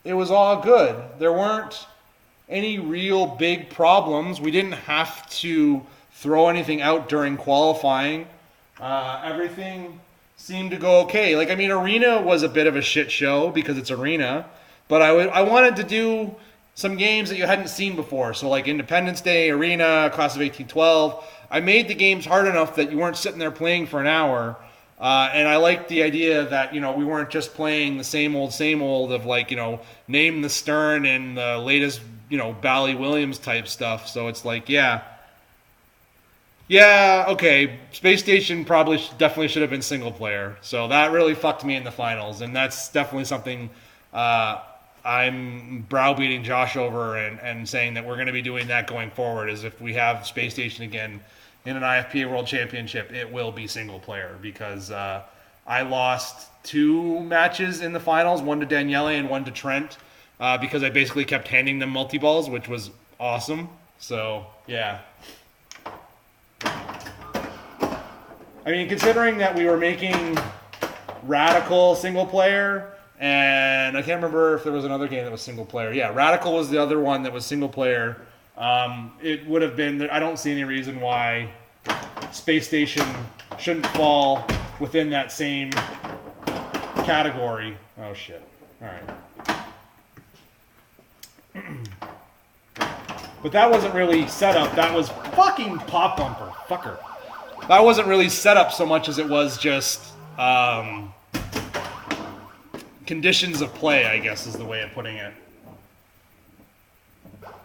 it was all good. There weren't any real big problems. We didn't have to throw anything out during qualifying. Everything seemed to go okay. Like, I mean, Arena was a bit of a shit show because it's Arena, but I wanted to do some games that you hadn't seen before. So like Independence Day, Arena, Class of 1812. I made the games hard enough that you weren't sitting there playing for an hour. And I liked the idea that, you know, we weren't just playing the same old of, like, you know, Name the Stern and the latest, you know, Bally Williams type stuff. So it's like, yeah, okay, Space Station definitely should have been single player. So that really fucked me in the finals. And that's definitely something I'm browbeating Josh over and saying that we're going to be doing that going forward, is if we have Space Station again in an IFPA World Championship, it will be single player, because I lost 2 matches in the finals, one to Daniele and one to Trent, because I basically kept handing them multi-balls, which was awesome. So, yeah. I mean, considering that we were making Radical single player, and I can't remember if there was another game that was single player. Yeah, Radical was the other one that was single player. It would have been, I don't see any reason why Space Station shouldn't fall within that same category. Oh shit. Alright. But that wasn't really set up. That was fucking pop bumper. Fucker. That wasn't really set up so much as it was just conditions of play, I guess is the way of putting it.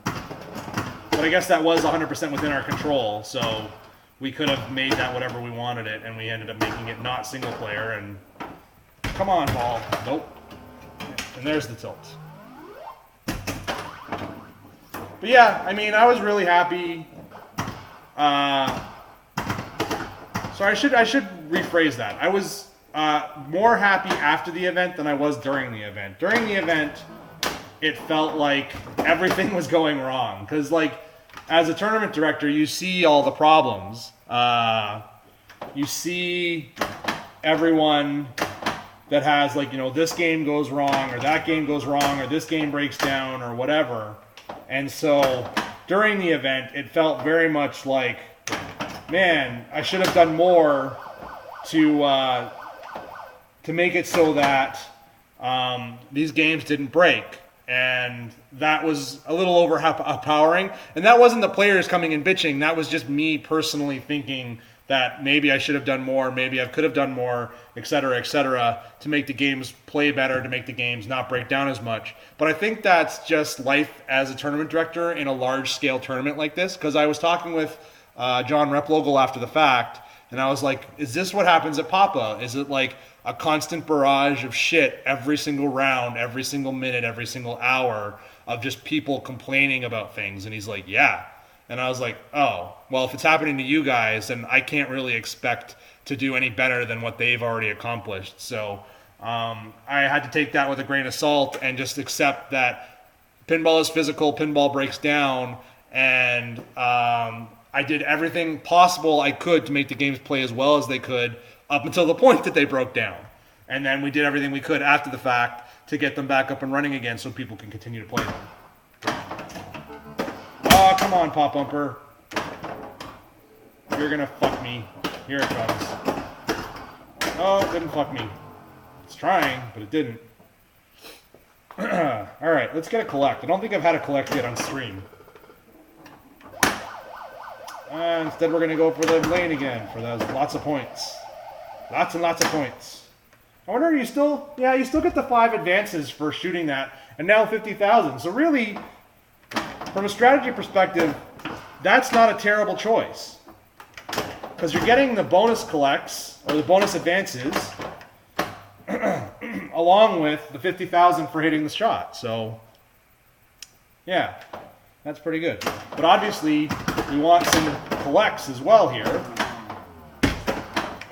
But I guess that was 100% within our control, so we could have made that whatever we wanted it, and we ended up making it not single player, and come on, ball. Nope. And there's the tilt. But yeah, I mean, I was really happy. So I should rephrase that. I was more happy after the event than I was during the event. During the event, it felt like everything was going wrong. Because, like, as a tournament director, you see all the problems. You see everyone that has, like, you know, this game goes wrong, or that game goes wrong, or this game breaks down, or whatever. And so, during the event, it felt very much like, man, I should have done more to make it so that these games didn't break. And that was a little overpowering. And that wasn't the players coming and bitching. That was just me personally thinking that maybe I should have done more, maybe I could have done more, et cetera, to make the games play better, to make the games not break down as much. But I think that's just life as a tournament director in a large-scale tournament like this. Because I was talking with John Replogle after the fact, and I was like, is this what happens at Papa? Is it like a constant barrage of shit every single round, every single minute, every single hour of just people complaining about things? And he's like, yeah. And I was like, oh, well, if it's happening to you guys, then I can't really expect to do any better than what they've already accomplished. So I had to take that with a grain of salt and just accept that pinball is physical, pinball breaks down, and I did everything possible I could to make the games play as well as they could up until the point that they broke down. And then we did everything we could after the fact to get them back up and running again so people can continue to play them. Oh, come on, Pop Bumper. You're gonna fuck me. Here it comes. Oh, it didn't fuck me. It's trying, but it didn't. Alright, let's get a collect. I don't think I've had a collect yet on stream. Instead, we're going to go for the lane again for those lots of points. Lots and lots of points. I wonder, you still get the 5 advances for shooting that, and now 50,000. So really, from a strategy perspective, that's not a terrible choice. Because you're getting the bonus collects, or the bonus advances, along with the 50,000 for hitting the shot. So, yeah. That's pretty good. But obviously, we want some collects as well here.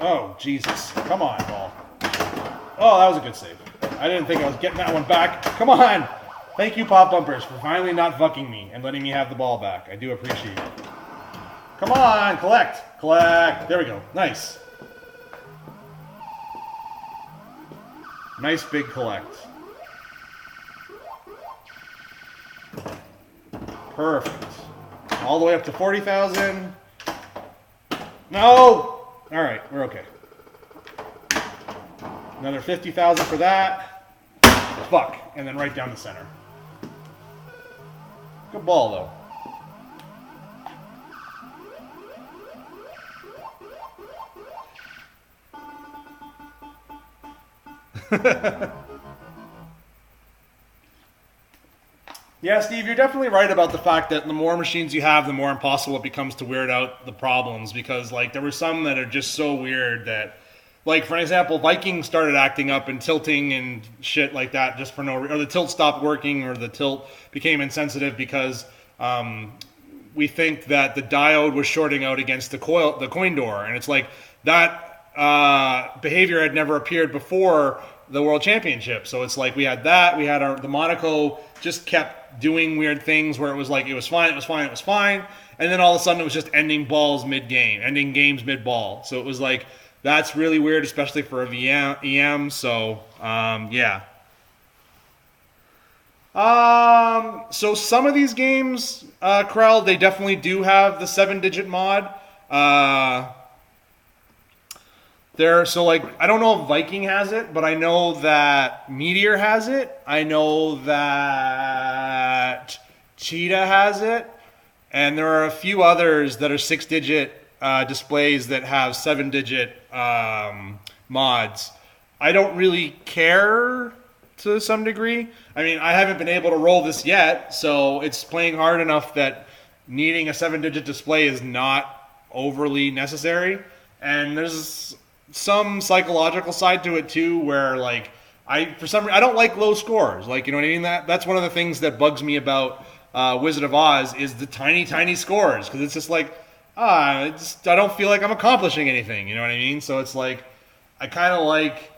Oh, Jesus. Come on, ball. Oh, that was a good save. I didn't think I was getting that one back. Come on! Thank you, Pop Bumpers, for finally not fucking me and letting me have the ball back. I do appreciate it. Come on, collect! Collect! There we go. Nice. Nice big collect. Perfect. All the way up to 40,000. No! Alright, we're okay. Another 50,000 for that. Fuck. And then right down the center. Good ball, though. Yeah, Steve, you're definitely right about the fact that the more machines you have, the more impossible it becomes to weird out the problems. Because, like, there were some that are just so weird that, like, for example, Viking started acting up and tilting and shit like that just for no reason. Or the tilt stopped working, or the tilt became insensitive because we think that the diode was shorting out against the coin door. And it's like, that behavior had never appeared before the World Championship. So it's like we had that. We had the Monaco just kept doing weird things where it was like, it was fine, it was fine, it was fine. And then all of a sudden it was just ending balls mid-game, ending games mid-ball. So it was like, that's really weird, especially for a EM. So, yeah. So some of these games, Krell, they definitely do have the 7-digit mod. So, like, I don't know if Viking has it, but I know that Meteor has it. I know that Cheetah has it. and there are a few others that are 6-digit displays that have 7-digit mods. I don't really care to some degree. I mean, I haven't been able to roll this yet, so it's playing hard enough that needing a 7-digit display is not overly necessary. And there's some psychological side to it too, where like I don't like low scores. Like, you know what I mean? That's one of the things that bugs me about Wizard of Oz is the tiny scores, because it's just like I don't feel like I'm accomplishing anything. You know what I mean? So it's like I kind of like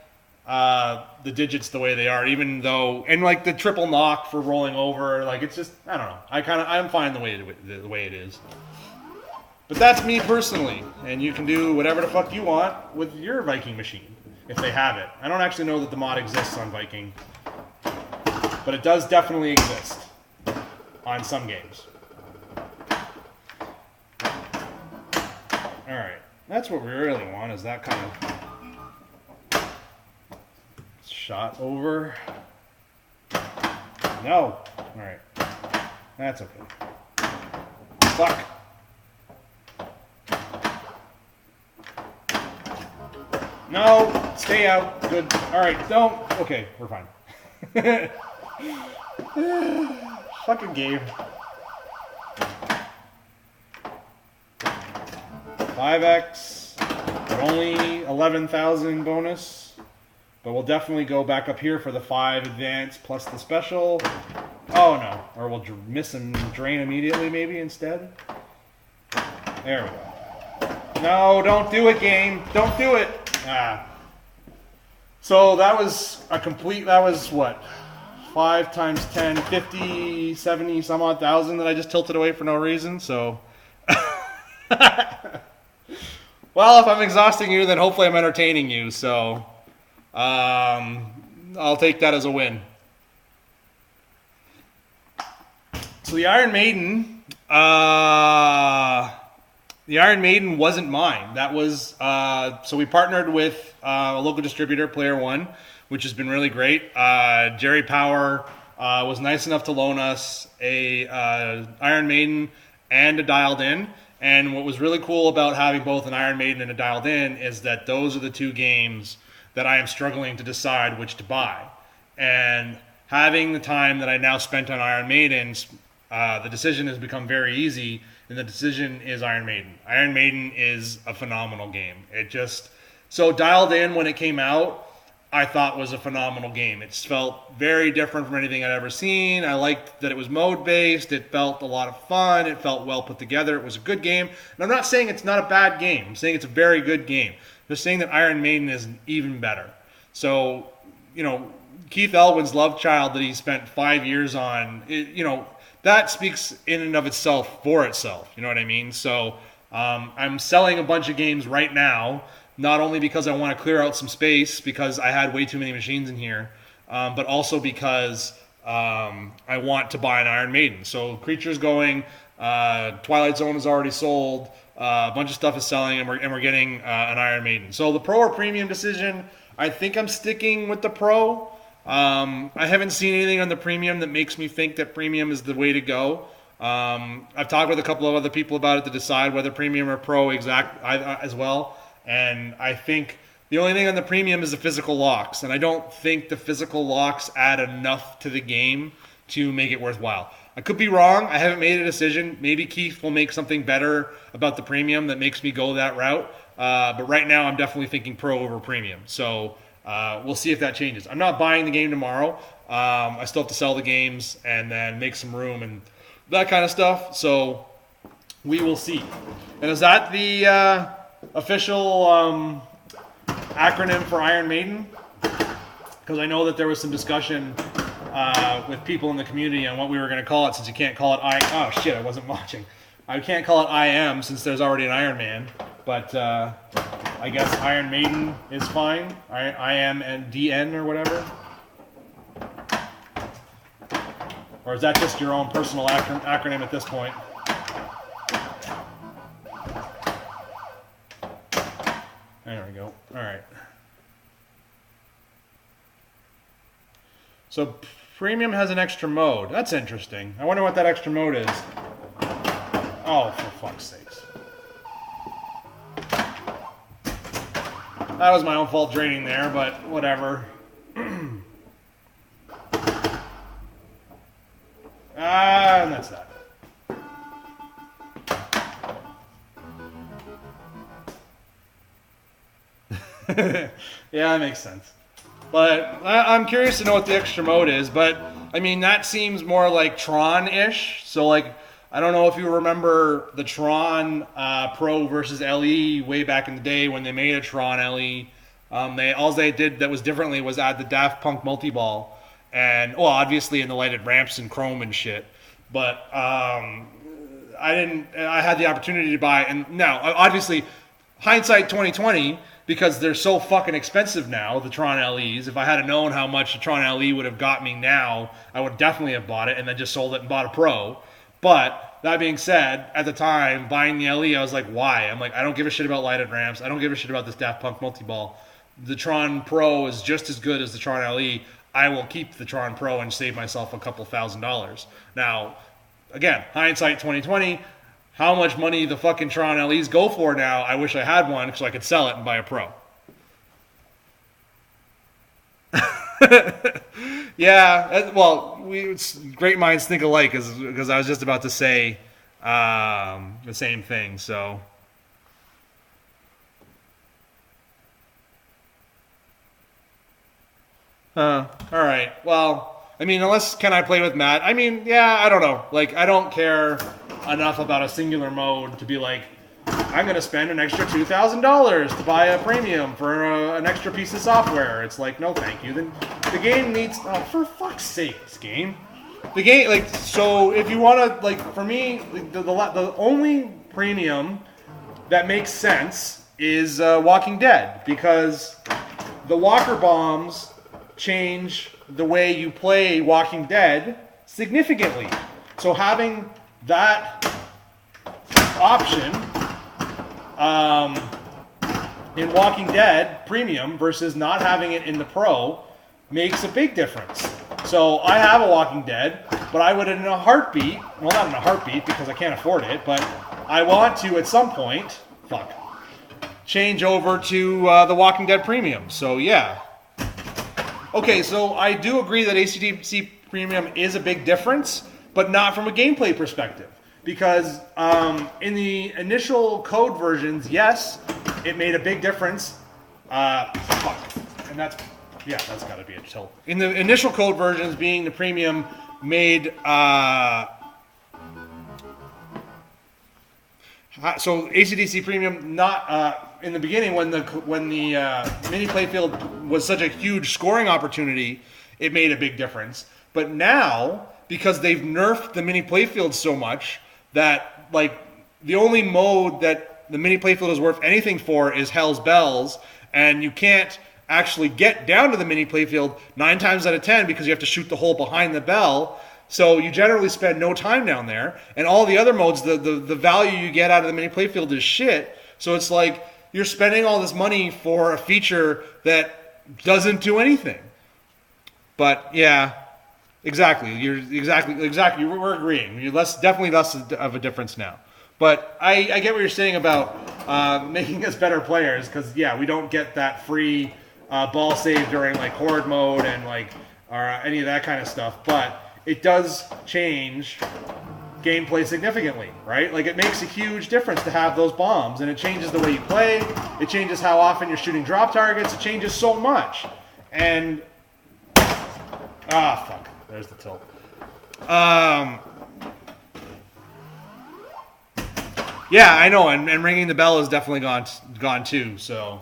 the digits the way they are, even though, and like the triple knock for rolling over, like it's just, I don't know. I'm fine the way it is. But that's me personally, and you can do whatever the fuck you want with your Viking machine if they have it. I don't actually know that the mod exists on Viking, but it does definitely exist on some games. All right, that's what we really want, is that kind of shot over. No. All right. That's okay. Fuck. No. Stay out. Good. All right. Don't. Okay. We're fine. Fucking game. 5x. But only 11,000 bonus. But we'll definitely go back up here for the 5 advance plus the special. Oh no. Or we'll miss and drain immediately maybe instead. There we go. No, don't do it, game. Don't do it. Ah. So that was what? 5 times 10, 50, 70, some odd thousand that I just tilted away for no reason. So. Well, if I'm exhausting you, then hopefully I'm entertaining you. So. I'll take that as a win. So the Iron Maiden wasn't mine. That was so we partnered with a local distributor, Player One, which has been really great. Jerry Power was nice enough to loan us a Iron Maiden and a Dialed In. And what was really cool about having both an Iron Maiden and a Dialed In is that those are the two games that I am struggling to decide which to buy. And having the time that I now spent on Iron Maidens, the decision has become very easy, and the decision is Iron Maiden. Iron Maiden is a phenomenal game. So Dialed In, when it came out, I thought was a phenomenal game. It felt very different from anything I'd ever seen. I liked that it was mode-based. It felt a lot of fun. It felt well put together. It was a good game. And I'm not saying it's not a bad game. I'm saying it's a very good game. Just saying that Iron Maiden is even better. So, you know, Keith Elwin's love child that he spent 5 years on, that speaks in and of itself for itself. You know what I mean? So I'm selling a bunch of games right now, not only because I want to clear out some space because I had way too many machines in here, but also because I want to buy an Iron Maiden. So Creature's going, Twilight Zone is already sold. A bunch of stuff is selling, and we're getting an Iron Maiden. So the Pro or Premium decision, I think I'm sticking with the Pro. I haven't seen anything on the Premium that makes me think that Premium is the way to go. I've talked with a couple of other people about it to decide whether Premium or Pro as well. And I think the only thing on the Premium is the physical locks. And I don't think the physical locks add enough to the game to make it worthwhile. I could be wrong. I haven't made a decision. Maybe Keith will make something better about the Premium that makes me go that route. But right now, I'm definitely thinking Pro over Premium. So we'll see if that changes. I'm not buying the game tomorrow. I still have to sell the games and then make some room and that kind of stuff. So we will see. And is that the official acronym for Iron Maiden? Because I know that there was some discussion with people in the community on what we were going to call it, since you can't call it oh shit, I wasn't watching. I can't call it I Am since there's already an Iron Man, but I guess Iron Maiden is fine. I Am and DN or whatever. Or is that just your own personal acronym at this point? There we go. All right. So Premium has an extra mode. That's interesting. I wonder what that extra mode is. Oh, for fuck's sakes. That was my own fault draining there, but whatever. And that's that. Yeah, that makes sense. But I'm curious to know what the extra mode is, but I mean, that seems more like Tron-ish. So like, I don't know if you remember the Tron Pro versus LE way back in the day when they made a Tron LE. All they did that was differently was add the Daft Punk multi-ball, and well, obviously in the lighted ramps and chrome and shit. But I had the opportunity to buy, and now obviously hindsight 2020, because they're so fucking expensive now, the Tron LEs. If I had known how much the Tron LE would have got me now, I would definitely have bought it and then just sold it and bought a Pro. But that being said, at the time, buying the LE, I was like, why? I'm like, I don't give a shit about lighted ramps. I don't give a shit about this Daft Punk multi-ball. The Tron Pro is just as good as the Tron LE. I will keep the Tron Pro and save myself a couple $1,000s. Now, again, hindsight 2020, how much money the fucking Tron LEs go for now, I wish I had one so I could sell it and buy a Pro. Yeah, well, great minds think alike, because I was just about to say the same thing, so... All right. Well, I mean, can I play with Matt? I mean, yeah, I don't know. Like, I don't care enough about a singular mode to be like, I'm going to spend an extra $2,000 to buy a premium for an extra piece of software. It's like, no, thank you. Then the game needs, oh, for fuck's sake, this game. The game, like, so if you want to, like, for me, the only premium that makes sense is Walking Dead, because the Walker bombs change the way you play Walking Dead significantly. So having that option in Walking Dead Premium versus not having it in the Pro makes a big difference. So I have a Walking Dead, but I would in a heartbeat, well, not in a heartbeat because I can't afford it, but I want to at some point, change over to the Walking Dead Premium. So yeah. Okay, so I do agree that ACDC Premium is a big difference, but not from a gameplay perspective. Because in the initial code versions, yes, it made a big difference. And that's got to be a tilt. In the initial code versions, being the Premium, made... so ACDC Premium, not in the beginning when the mini playfield was such a huge scoring opportunity, it made a big difference. But now, because they've nerfed the mini playfield so much that like the only mode that the mini playfield is worth anything for is Hell's Bells, and you can't actually get down to the mini playfield 9 times out of 10 because you have to shoot the hole behind the bell. So you generally spend no time down there, and all the other modes, the value you get out of the mini playfield is shit. So it's like you're spending all this money for a feature that doesn't do anything. But yeah, exactly. We're agreeing. You're definitely less of a difference now. But I get what you're saying about making us better players, because yeah, we don't get that free ball save during like horde mode and like or any of that kind of stuff. But it does change gameplay significantly, right? Like, it makes a huge difference to have those bombs, and it changes the way you play. It changes how often you're shooting drop targets. It changes so much. And fuck, there's the tilt. Yeah, I know, and ringing the bell is definitely gone too. So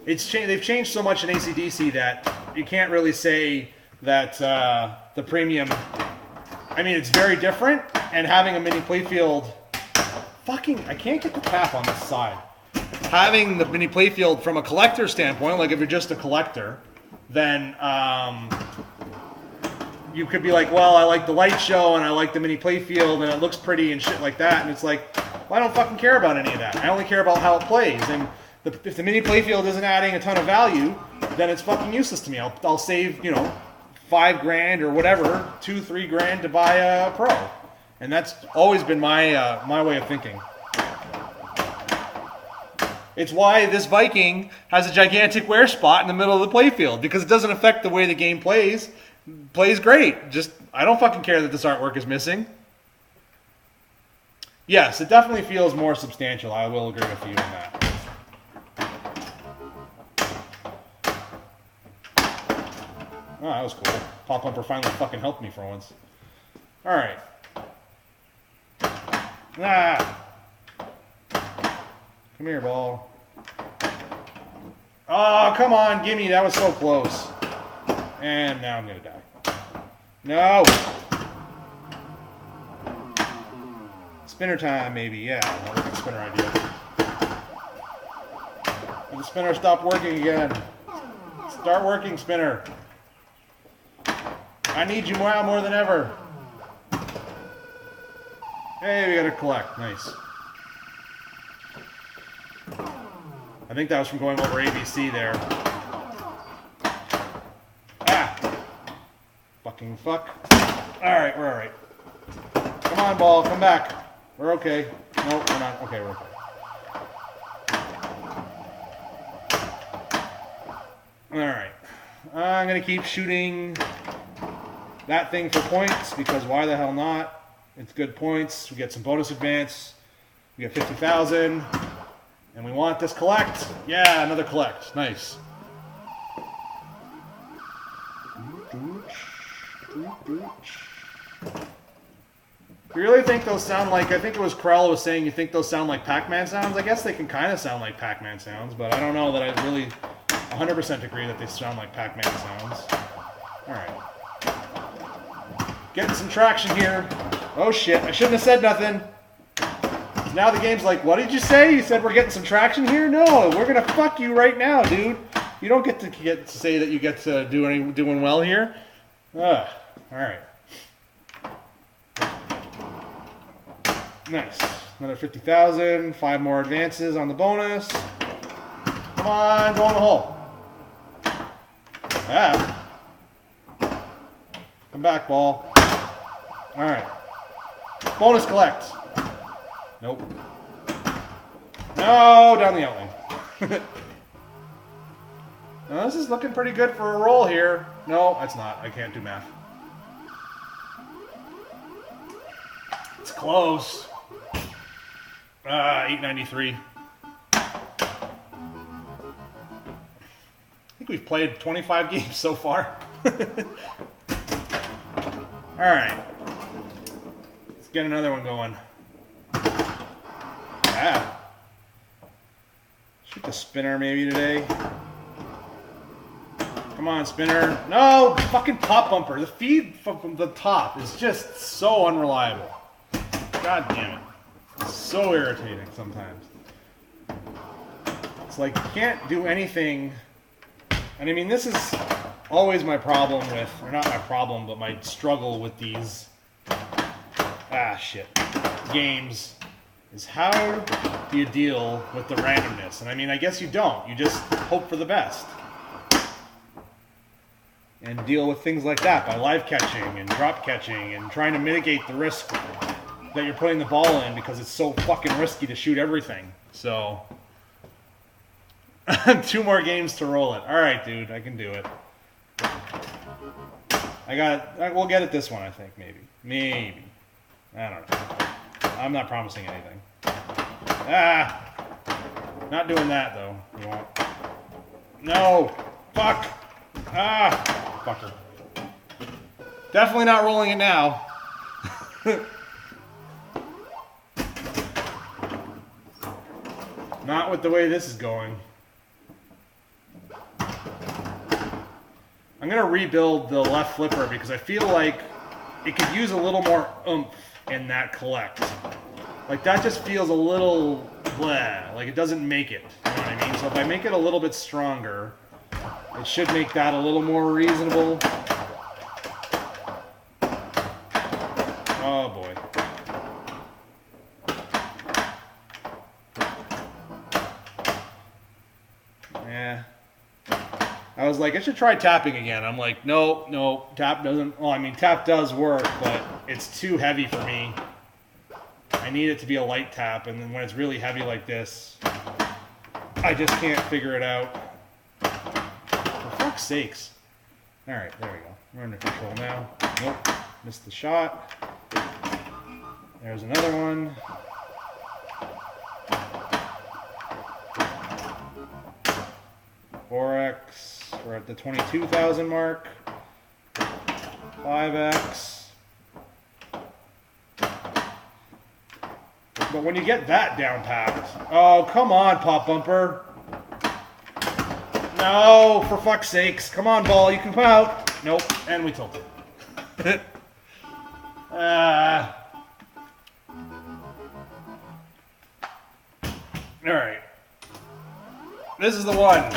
they've changed so much in AC/DC that you can't really say that the Premium, I mean, it's very different, and having a mini playfield, I can't get the cap on this side. Having the mini playfield from a collector standpoint, like if you're just a collector, then you could be like, well, I like the light show, and I like the mini playfield, and it looks pretty and shit like that, and it's like, well, I don't fucking care about any of that. I only care about how it plays, and if the mini playfield isn't adding a ton of value, then it's fucking useless to me. I'll save, $5 grand or whatever, $2-3 grand to buy a Pro, And that's always been my my way of thinking. It's why this Viking has a gigantic wear spot in the middle of the playfield, because it doesn't affect the way the game plays. Plays great. Just, I don't fucking care that this artwork is missing. Yes, it definitely feels more substantial. I will agree with you on that. Oh, that was cool. Pop Bumper finally fucking helped me for once. Alright. Ah! Come here, ball. Oh, come on, gimme. That was so close. And now I'm going to die. No! Spinner time, maybe. Yeah, I'll look at spinner idea. And the spinner stopped working again. Start working, spinner. I need you now more than ever. Hey, we got to collect. Nice. I think that was from going over ABC there. Ah! Fucking fuck. Alright, we're alright. Come on, ball, come back. We're okay. Nope, we're not. Okay, we're okay. Alright. I'm going to keep shooting that thing for points, because why the hell not? It's good points. We get some bonus advance. We get 50,000. And we want this collect. Yeah, another collect. Nice. You really think those sound like, I think it was Krell was saying, you think those sound like Pac-Man sounds? I guess they can kind of sound like Pac-Man sounds, but I don't know that I really 100% agree that they sound like Pac-Man sounds. Alright. Getting some traction here. Oh shit, I shouldn't have said nothing. Now the game's like, what did you say? You said we're getting some traction here? No, we're gonna fuck you right now, dude. You don't get to say that you get to doing well here. Ugh. Alright. Nice. Another 50,000. 5 more advances on the bonus. Come on, go in the hole. Ah. Come back, ball. Alright. Bonus collect. Nope. No, down the outline. Now, this is looking pretty good for a roll here. No, that's not. I can't do math. It's close. 893. I think we've played 25 games so far. Alright. Let's get another one going. Ah. Shoot the spinner maybe today. Come on, spinner. No! Fucking pop bumper. The feed from the top is just so unreliable. God damn it. It's so irritating sometimes. It's like you can't do anything. And I mean, this is always my problem with, or not my problem, but my struggle with these games, is how do you deal with the randomness? And I mean, I guess you don't. You just hope for the best. And deal with things like that by live catching and drop catching and trying to mitigate the risk that you're putting the ball in, because it's so fucking risky to shoot everything. So, 2 more games to roll it. Alright, dude, I can do it. We'll get it this one, I think, maybe. Maybe. I don't know. I'm not promising anything. Ah! Not doing that, though. You won't. No! Fuck! Ah! Fucker. Definitely not rolling it now. Not with the way this is going. I'm going to rebuild the left flipper because I feel like it could use a little more oomph in that collect. Like, that just feels a little bleh. Like, it doesn't make it. You know what I mean? So if I make it a little bit stronger, it should make that a little more reasonable. Oh, boy. Yeah. I was like, I should try tapping again. I'm like, no, tap doesn't... Well, I mean, tap does work, but it's too heavy for me. I need it to be a light tap, and then when it's really heavy like this, I just can't figure it out. For fuck's sakes. Alright, there we go. We're under control now. Nope. Missed the shot. There's another one. X. We're at the 22,000 mark. 5X. But when you get that down packed, oh, come on, pop bumper. No, for fuck's sakes. Come on, ball, you can come out. Nope, and we tilted. Alright. This is the one.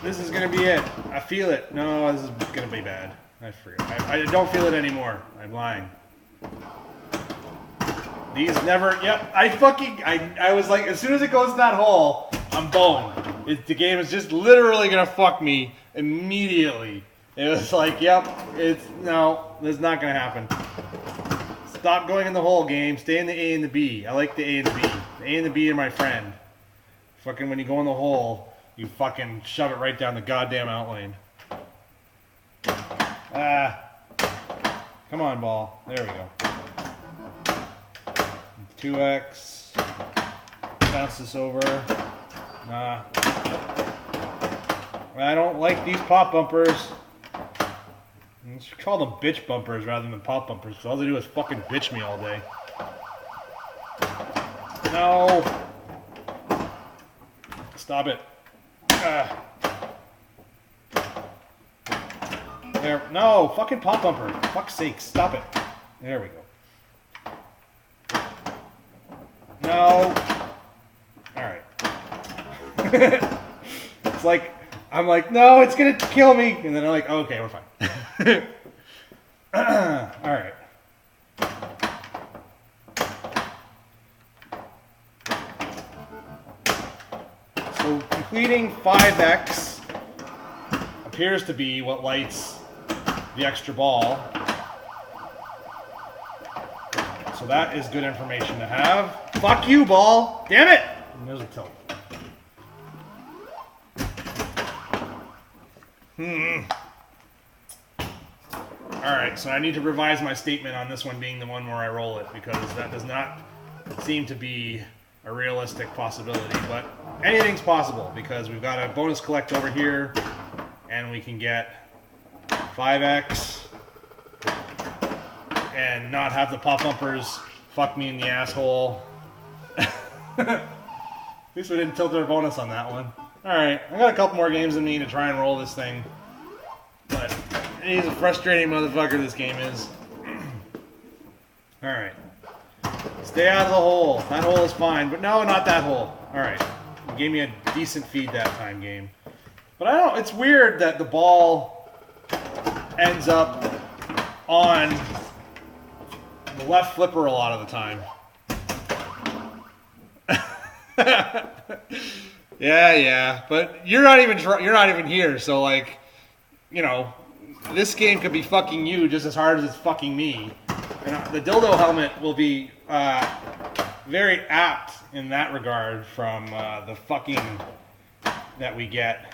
This is going to be it. I feel it. No, this is going to be bad. I forget. I don't feel it anymore. I'm lying. These never... Yep. I was like, as soon as it goes in that hole, I'm boned. The game is just literally going to fuck me immediately. It was like, yep. No, this is not going to happen. Stop going in the hole, game. Stay in the A and the B. I like the A and the B. The A and the B are my friend. Fucking when you go in the hole... You fucking shove it right down the goddamn outlane. Come on, ball. There we go. 2X. Bounce this over. Nah. I don't like these pop bumpers. I should call them bitch bumpers rather than pop bumpers, because all they do is fucking bitch me all day. No. Stop it. There, no, fucking pop bumper. Fuck's sake, stop it. There we go. No. Alright. It's like, I'm like, no, it's gonna kill me. And then I'm like, oh, okay, we're fine. Alright. So completing 5X appears to be what lights the extra ball. So that is good information to have. Fuck you, ball! Damn it! And there's a tilt. Alright, so I need to revise my statement on this one being the one where I roll it, because that does not seem to be a realistic possibility, but anything's possible because we've got a bonus collect over here and we can get 5X and not have the pop bumpers fuck me in the asshole. At least we didn't tilt our bonus on that one. Alright, I got a couple more games in me to try and roll this thing, but he's a frustrating motherfucker, this game is. Alright. Stay out of the hole. That hole is fine, but no, not that hole. Alright. You gave me a decent feed that time, game. But I don't... It's weird that the ball ends up on the left flipper a lot of the time. Yeah. But you're not even here, so like, you know, this game could be fucking you just as hard as it's fucking me. And the dildo helmet will be very apt in that regard from the fucking that we get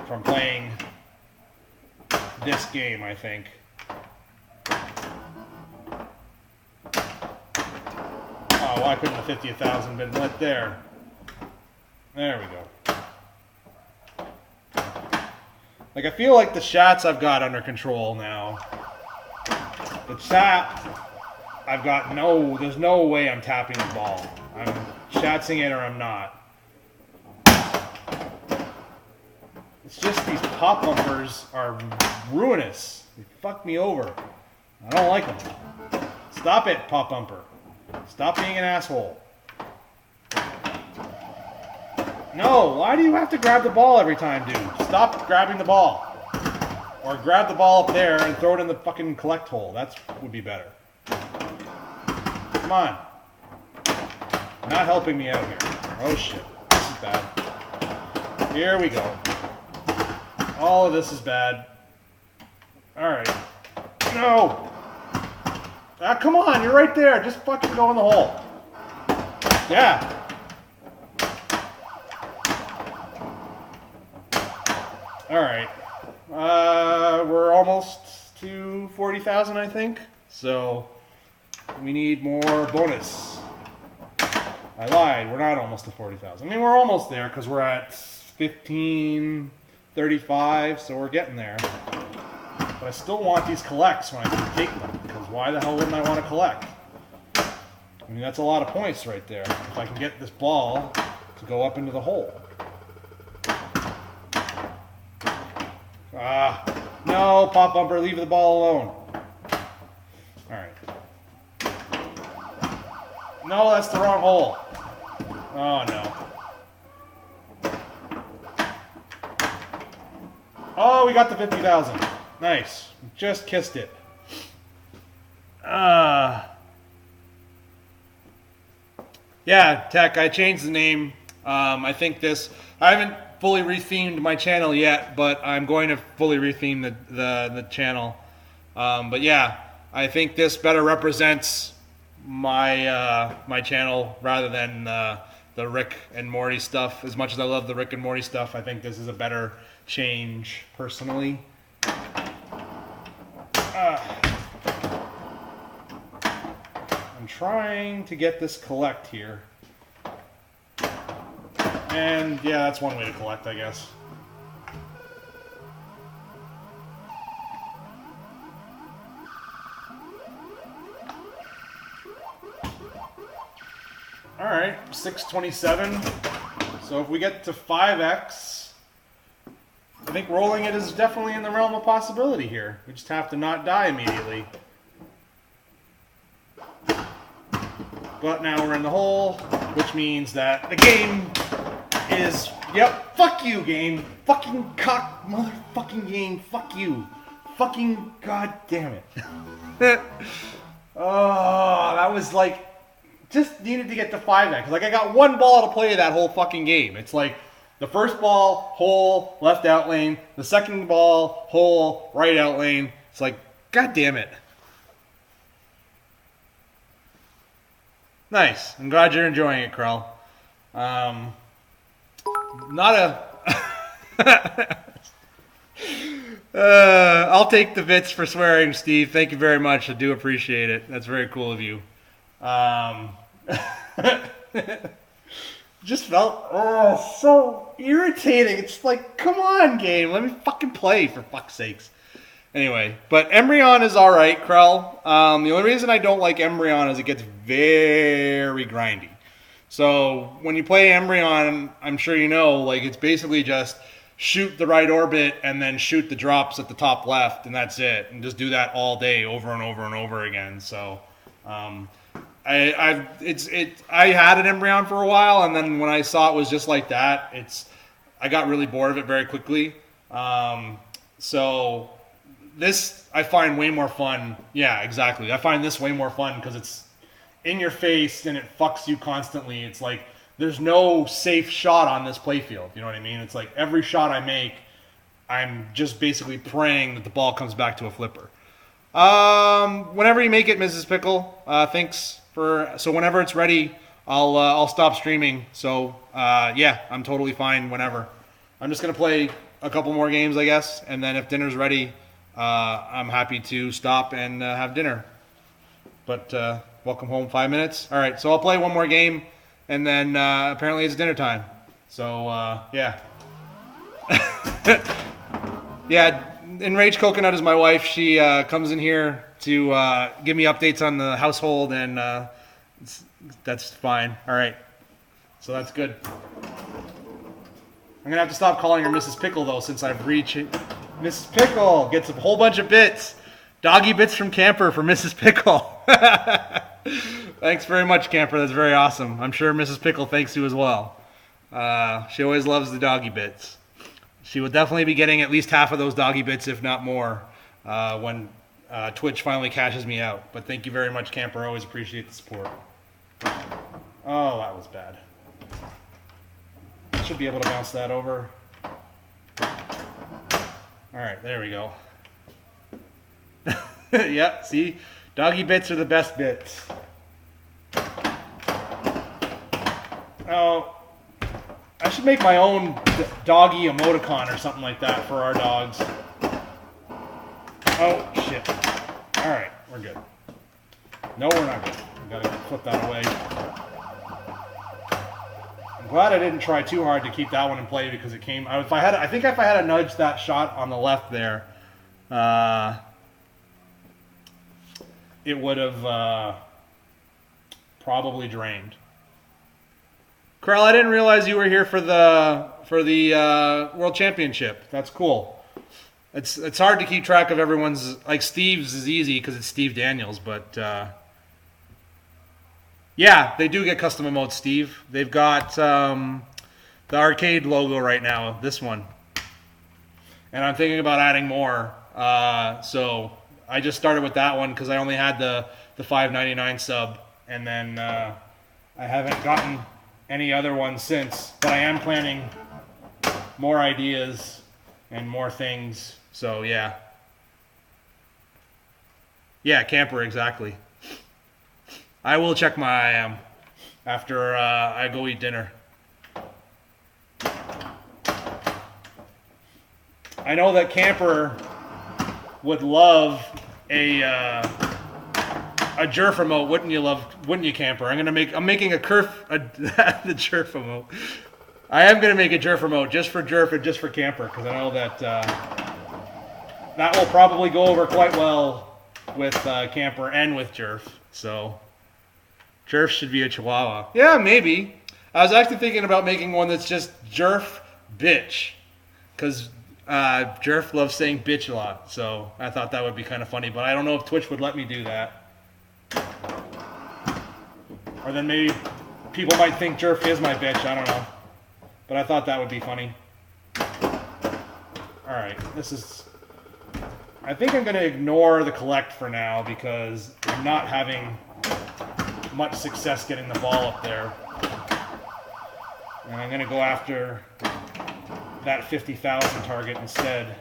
from playing this game, I think. Oh, why couldn't the 50,000 been lit there? There we go. Like, I feel like the shots I've got under control now. The tap, I've got there's no way I'm tapping the ball. I'm shatzing it or I'm not. It's just these pop bumpers are ruinous. They fuck me over. I don't like them. Stop it, pop bumper. Stop being an asshole. No, why do you have to grab the ball every time, dude? Stop grabbing the ball. Or grab the ball up there and throw it in the fucking collect hole. That would be better. Come on. Not helping me out here. Oh shit. This is bad. Here we go. All of this is bad. Alright. No. Ah, come on, you're right there. Just fucking go in the hole. Yeah. All right. We're almost to 40,000, I think. So we need more bonus. I lied. We're not almost to 40,000. I mean, we're almost there because we're at 1535, so we're getting there. But I still want these collects when I can take them, because why the hell wouldn't I want to collect? I mean, that's a lot of points right there. If I can get this ball to go up into the hole. Ah, no, pop bumper, leave the ball alone. Alright. No, that's the wrong hole. Oh, no. Oh, we got the 50,000. Nice. Just kissed it. Yeah, Tech, I changed the name. I think this... I haven't fully rethemed my channel yet, but I'm going to fully retheme the channel. But yeah, I think this better represents my my channel rather than the Rick and Morty stuff. As much as I love the Rick and Morty stuff, I think this is a better change, personally. I'm trying to get this collect here. And yeah, that's one way to collect, I guess. Alright, 627. So if we get to 5x, I think rolling it is definitely in the realm of possibility here. We just have to not die immediately. But now we're in the hole, which means that the game is... Yep, fuck you, game. Fucking cock, motherfucking game. Fuck you. Fucking god damn it. Oh, that was like... Just needed to get to 5x. Like, I got one ball to play that whole fucking game. It's like... The first ball, hole, left out lane. The second ball, hole, right out lane. It's like, god damn it. Nice. I'm glad you're enjoying it, Krell. Not a... I'll take the bits for swearing, Steve. Thank you very much. I do appreciate it. That's very cool of you. Just felt so irritating. It's like, come on, game. Let me fucking play, for fuck's sakes. Anyway, but Embryon is alright, Krell. The only reason I don't like Embryon is it gets very grindy. So when you play Embryon, I'm sure you know, like, it's basically just shoot the right orbit and then shoot the drops at the top left, and that's it. And just do that all day, over and over and over again. So I had an Embryon for a while, and then when I saw it was just like that, I got really bored of it very quickly. So this I find way more fun. Yeah, exactly. I find this way more fun because it's in your face and it fucks you constantly. It's like there's no safe shot on this playfield. You know what I mean? It's like every shot I make, I'm just basically praying that the ball comes back to a flipper. Whenever you make it, Mrs. Pickle, thanks for. So whenever it's ready, I'll stop streaming. So yeah, I'm totally fine whenever. I'm just gonna play a couple more games, I guess, and then if dinner's ready, I'm happy to stop and have dinner. But welcome home, 5 minutes. All right, so I'll play one more game, and then apparently it's dinner time. So yeah, yeah. Enraged Coconut is my wife. She comes in here to give me updates on the household, and that's fine. All right, so that's good. I'm gonna have to stop calling her Mrs. Pickle though, since I've reached Mrs. Pickle gets a whole bunch of bits. Doggy bits from Camper for Mrs. Pickle. Thanks very much, Camper. That's very awesome. I'm sure Mrs. Pickle thanks you as well. She always loves the doggy bits. She will definitely be getting at least half of those doggy bits, if not more, when Twitch finally cashes me out. But thank you very much, Camper. Always appreciate the support. Oh, that was bad. Should be able to bounce that over. All right, there we go. Yep, see? Doggy bits are the best bits. Oh, I should make my own doggy emoticon or something like that for our dogs. Oh, shit. Alright, we're good. No, we're not good. We gotta flip that away. I'm glad I didn't try too hard to keep that one in play because it came... I think if I had nudged that shot on the left there, it would have probably drained. Carl, I didn't realize you were here for the World Championship. That's cool. It's hard to keep track of everyone's. Like Steve's is easy because it's Steve Daniels, but yeah, they do get custom emotes, Steve. They've got the arcade logo right now. This one, and I'm thinking about adding more. So I just started with that one because I only had the $5.99 sub, and then I haven't gotten any other ones since. But I am planning more ideas and more things. So yeah. Yeah, camper, exactly. I will check my IM after I go eat dinner. I know that camper would love a Jerf emote, wouldn't you, camper? I'm making a the Jerf emote. I am gonna make a Jerf emote just for Jerf and just for camper because I know that that will probably go over quite well with camper and with Jerf. So Jerf should be a Chihuahua. Yeah, maybe. I was actually thinking about making one that's just Jerf bitch because Jerf loves saying bitch a lot. So I thought that would be kind of funny, but I don't know if Twitch would let me do that. Or then maybe people might think Jerf is my bitch. I don't know. But I thought that would be funny. Alright, I think I'm going to ignore the collect for now because I'm not having much success getting the ball up there. And I'm going to go after that 50,000 target instead.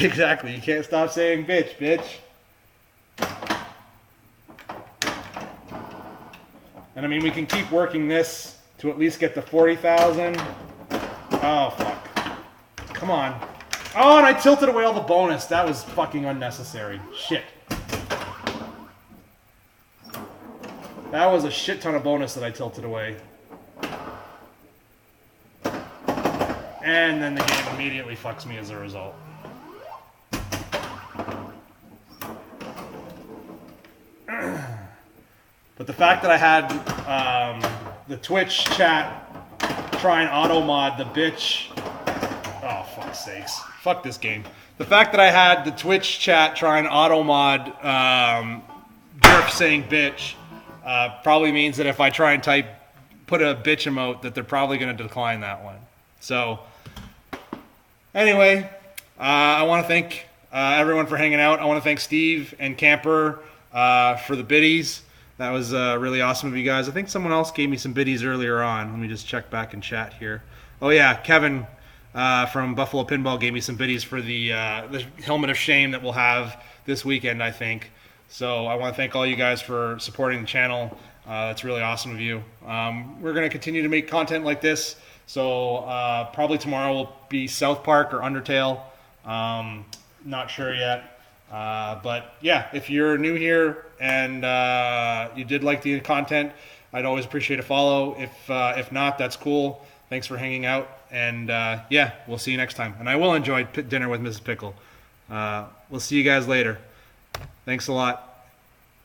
Exactly, you can't stop saying bitch. And I mean, we can keep working this to at least get to 40,000. Oh, fuck. Come on. Oh, and I tilted away all the bonus. That was fucking unnecessary. Shit. That was a shit ton of bonus that I tilted away. And then the game immediately fucks me as a result. But the fact that I had the Twitch chat try and auto mod the bitch. Oh, fuck's sakes. Fuck this game. The fact that I had the Twitch chat try and auto mod Jerf saying bitch probably means that if I try and put a bitch emote, that they're probably going to decline that one. So, anyway, I want to thank everyone for hanging out. I want to thank Steve and Camper for the biddies. That was really awesome of you guys. I think someone else gave me some biddies earlier on. Let me just check back in chat here. Oh yeah, Kevin from Buffalo Pinball gave me some biddies for the Helmet of Shame that we'll have this weekend, I think. So I want to thank all you guys for supporting the channel. That's really awesome of you. We're going to continue to make content like this. So probably tomorrow will be South Park or Undertale. Not sure yet. But yeah, if you're new here and you did like the content, I'd always appreciate a follow. If not, that's cool. Thanks for hanging out. And yeah, we'll see you next time. And I will enjoy dinner with Mrs. Pickle. We'll see you guys later. Thanks a lot.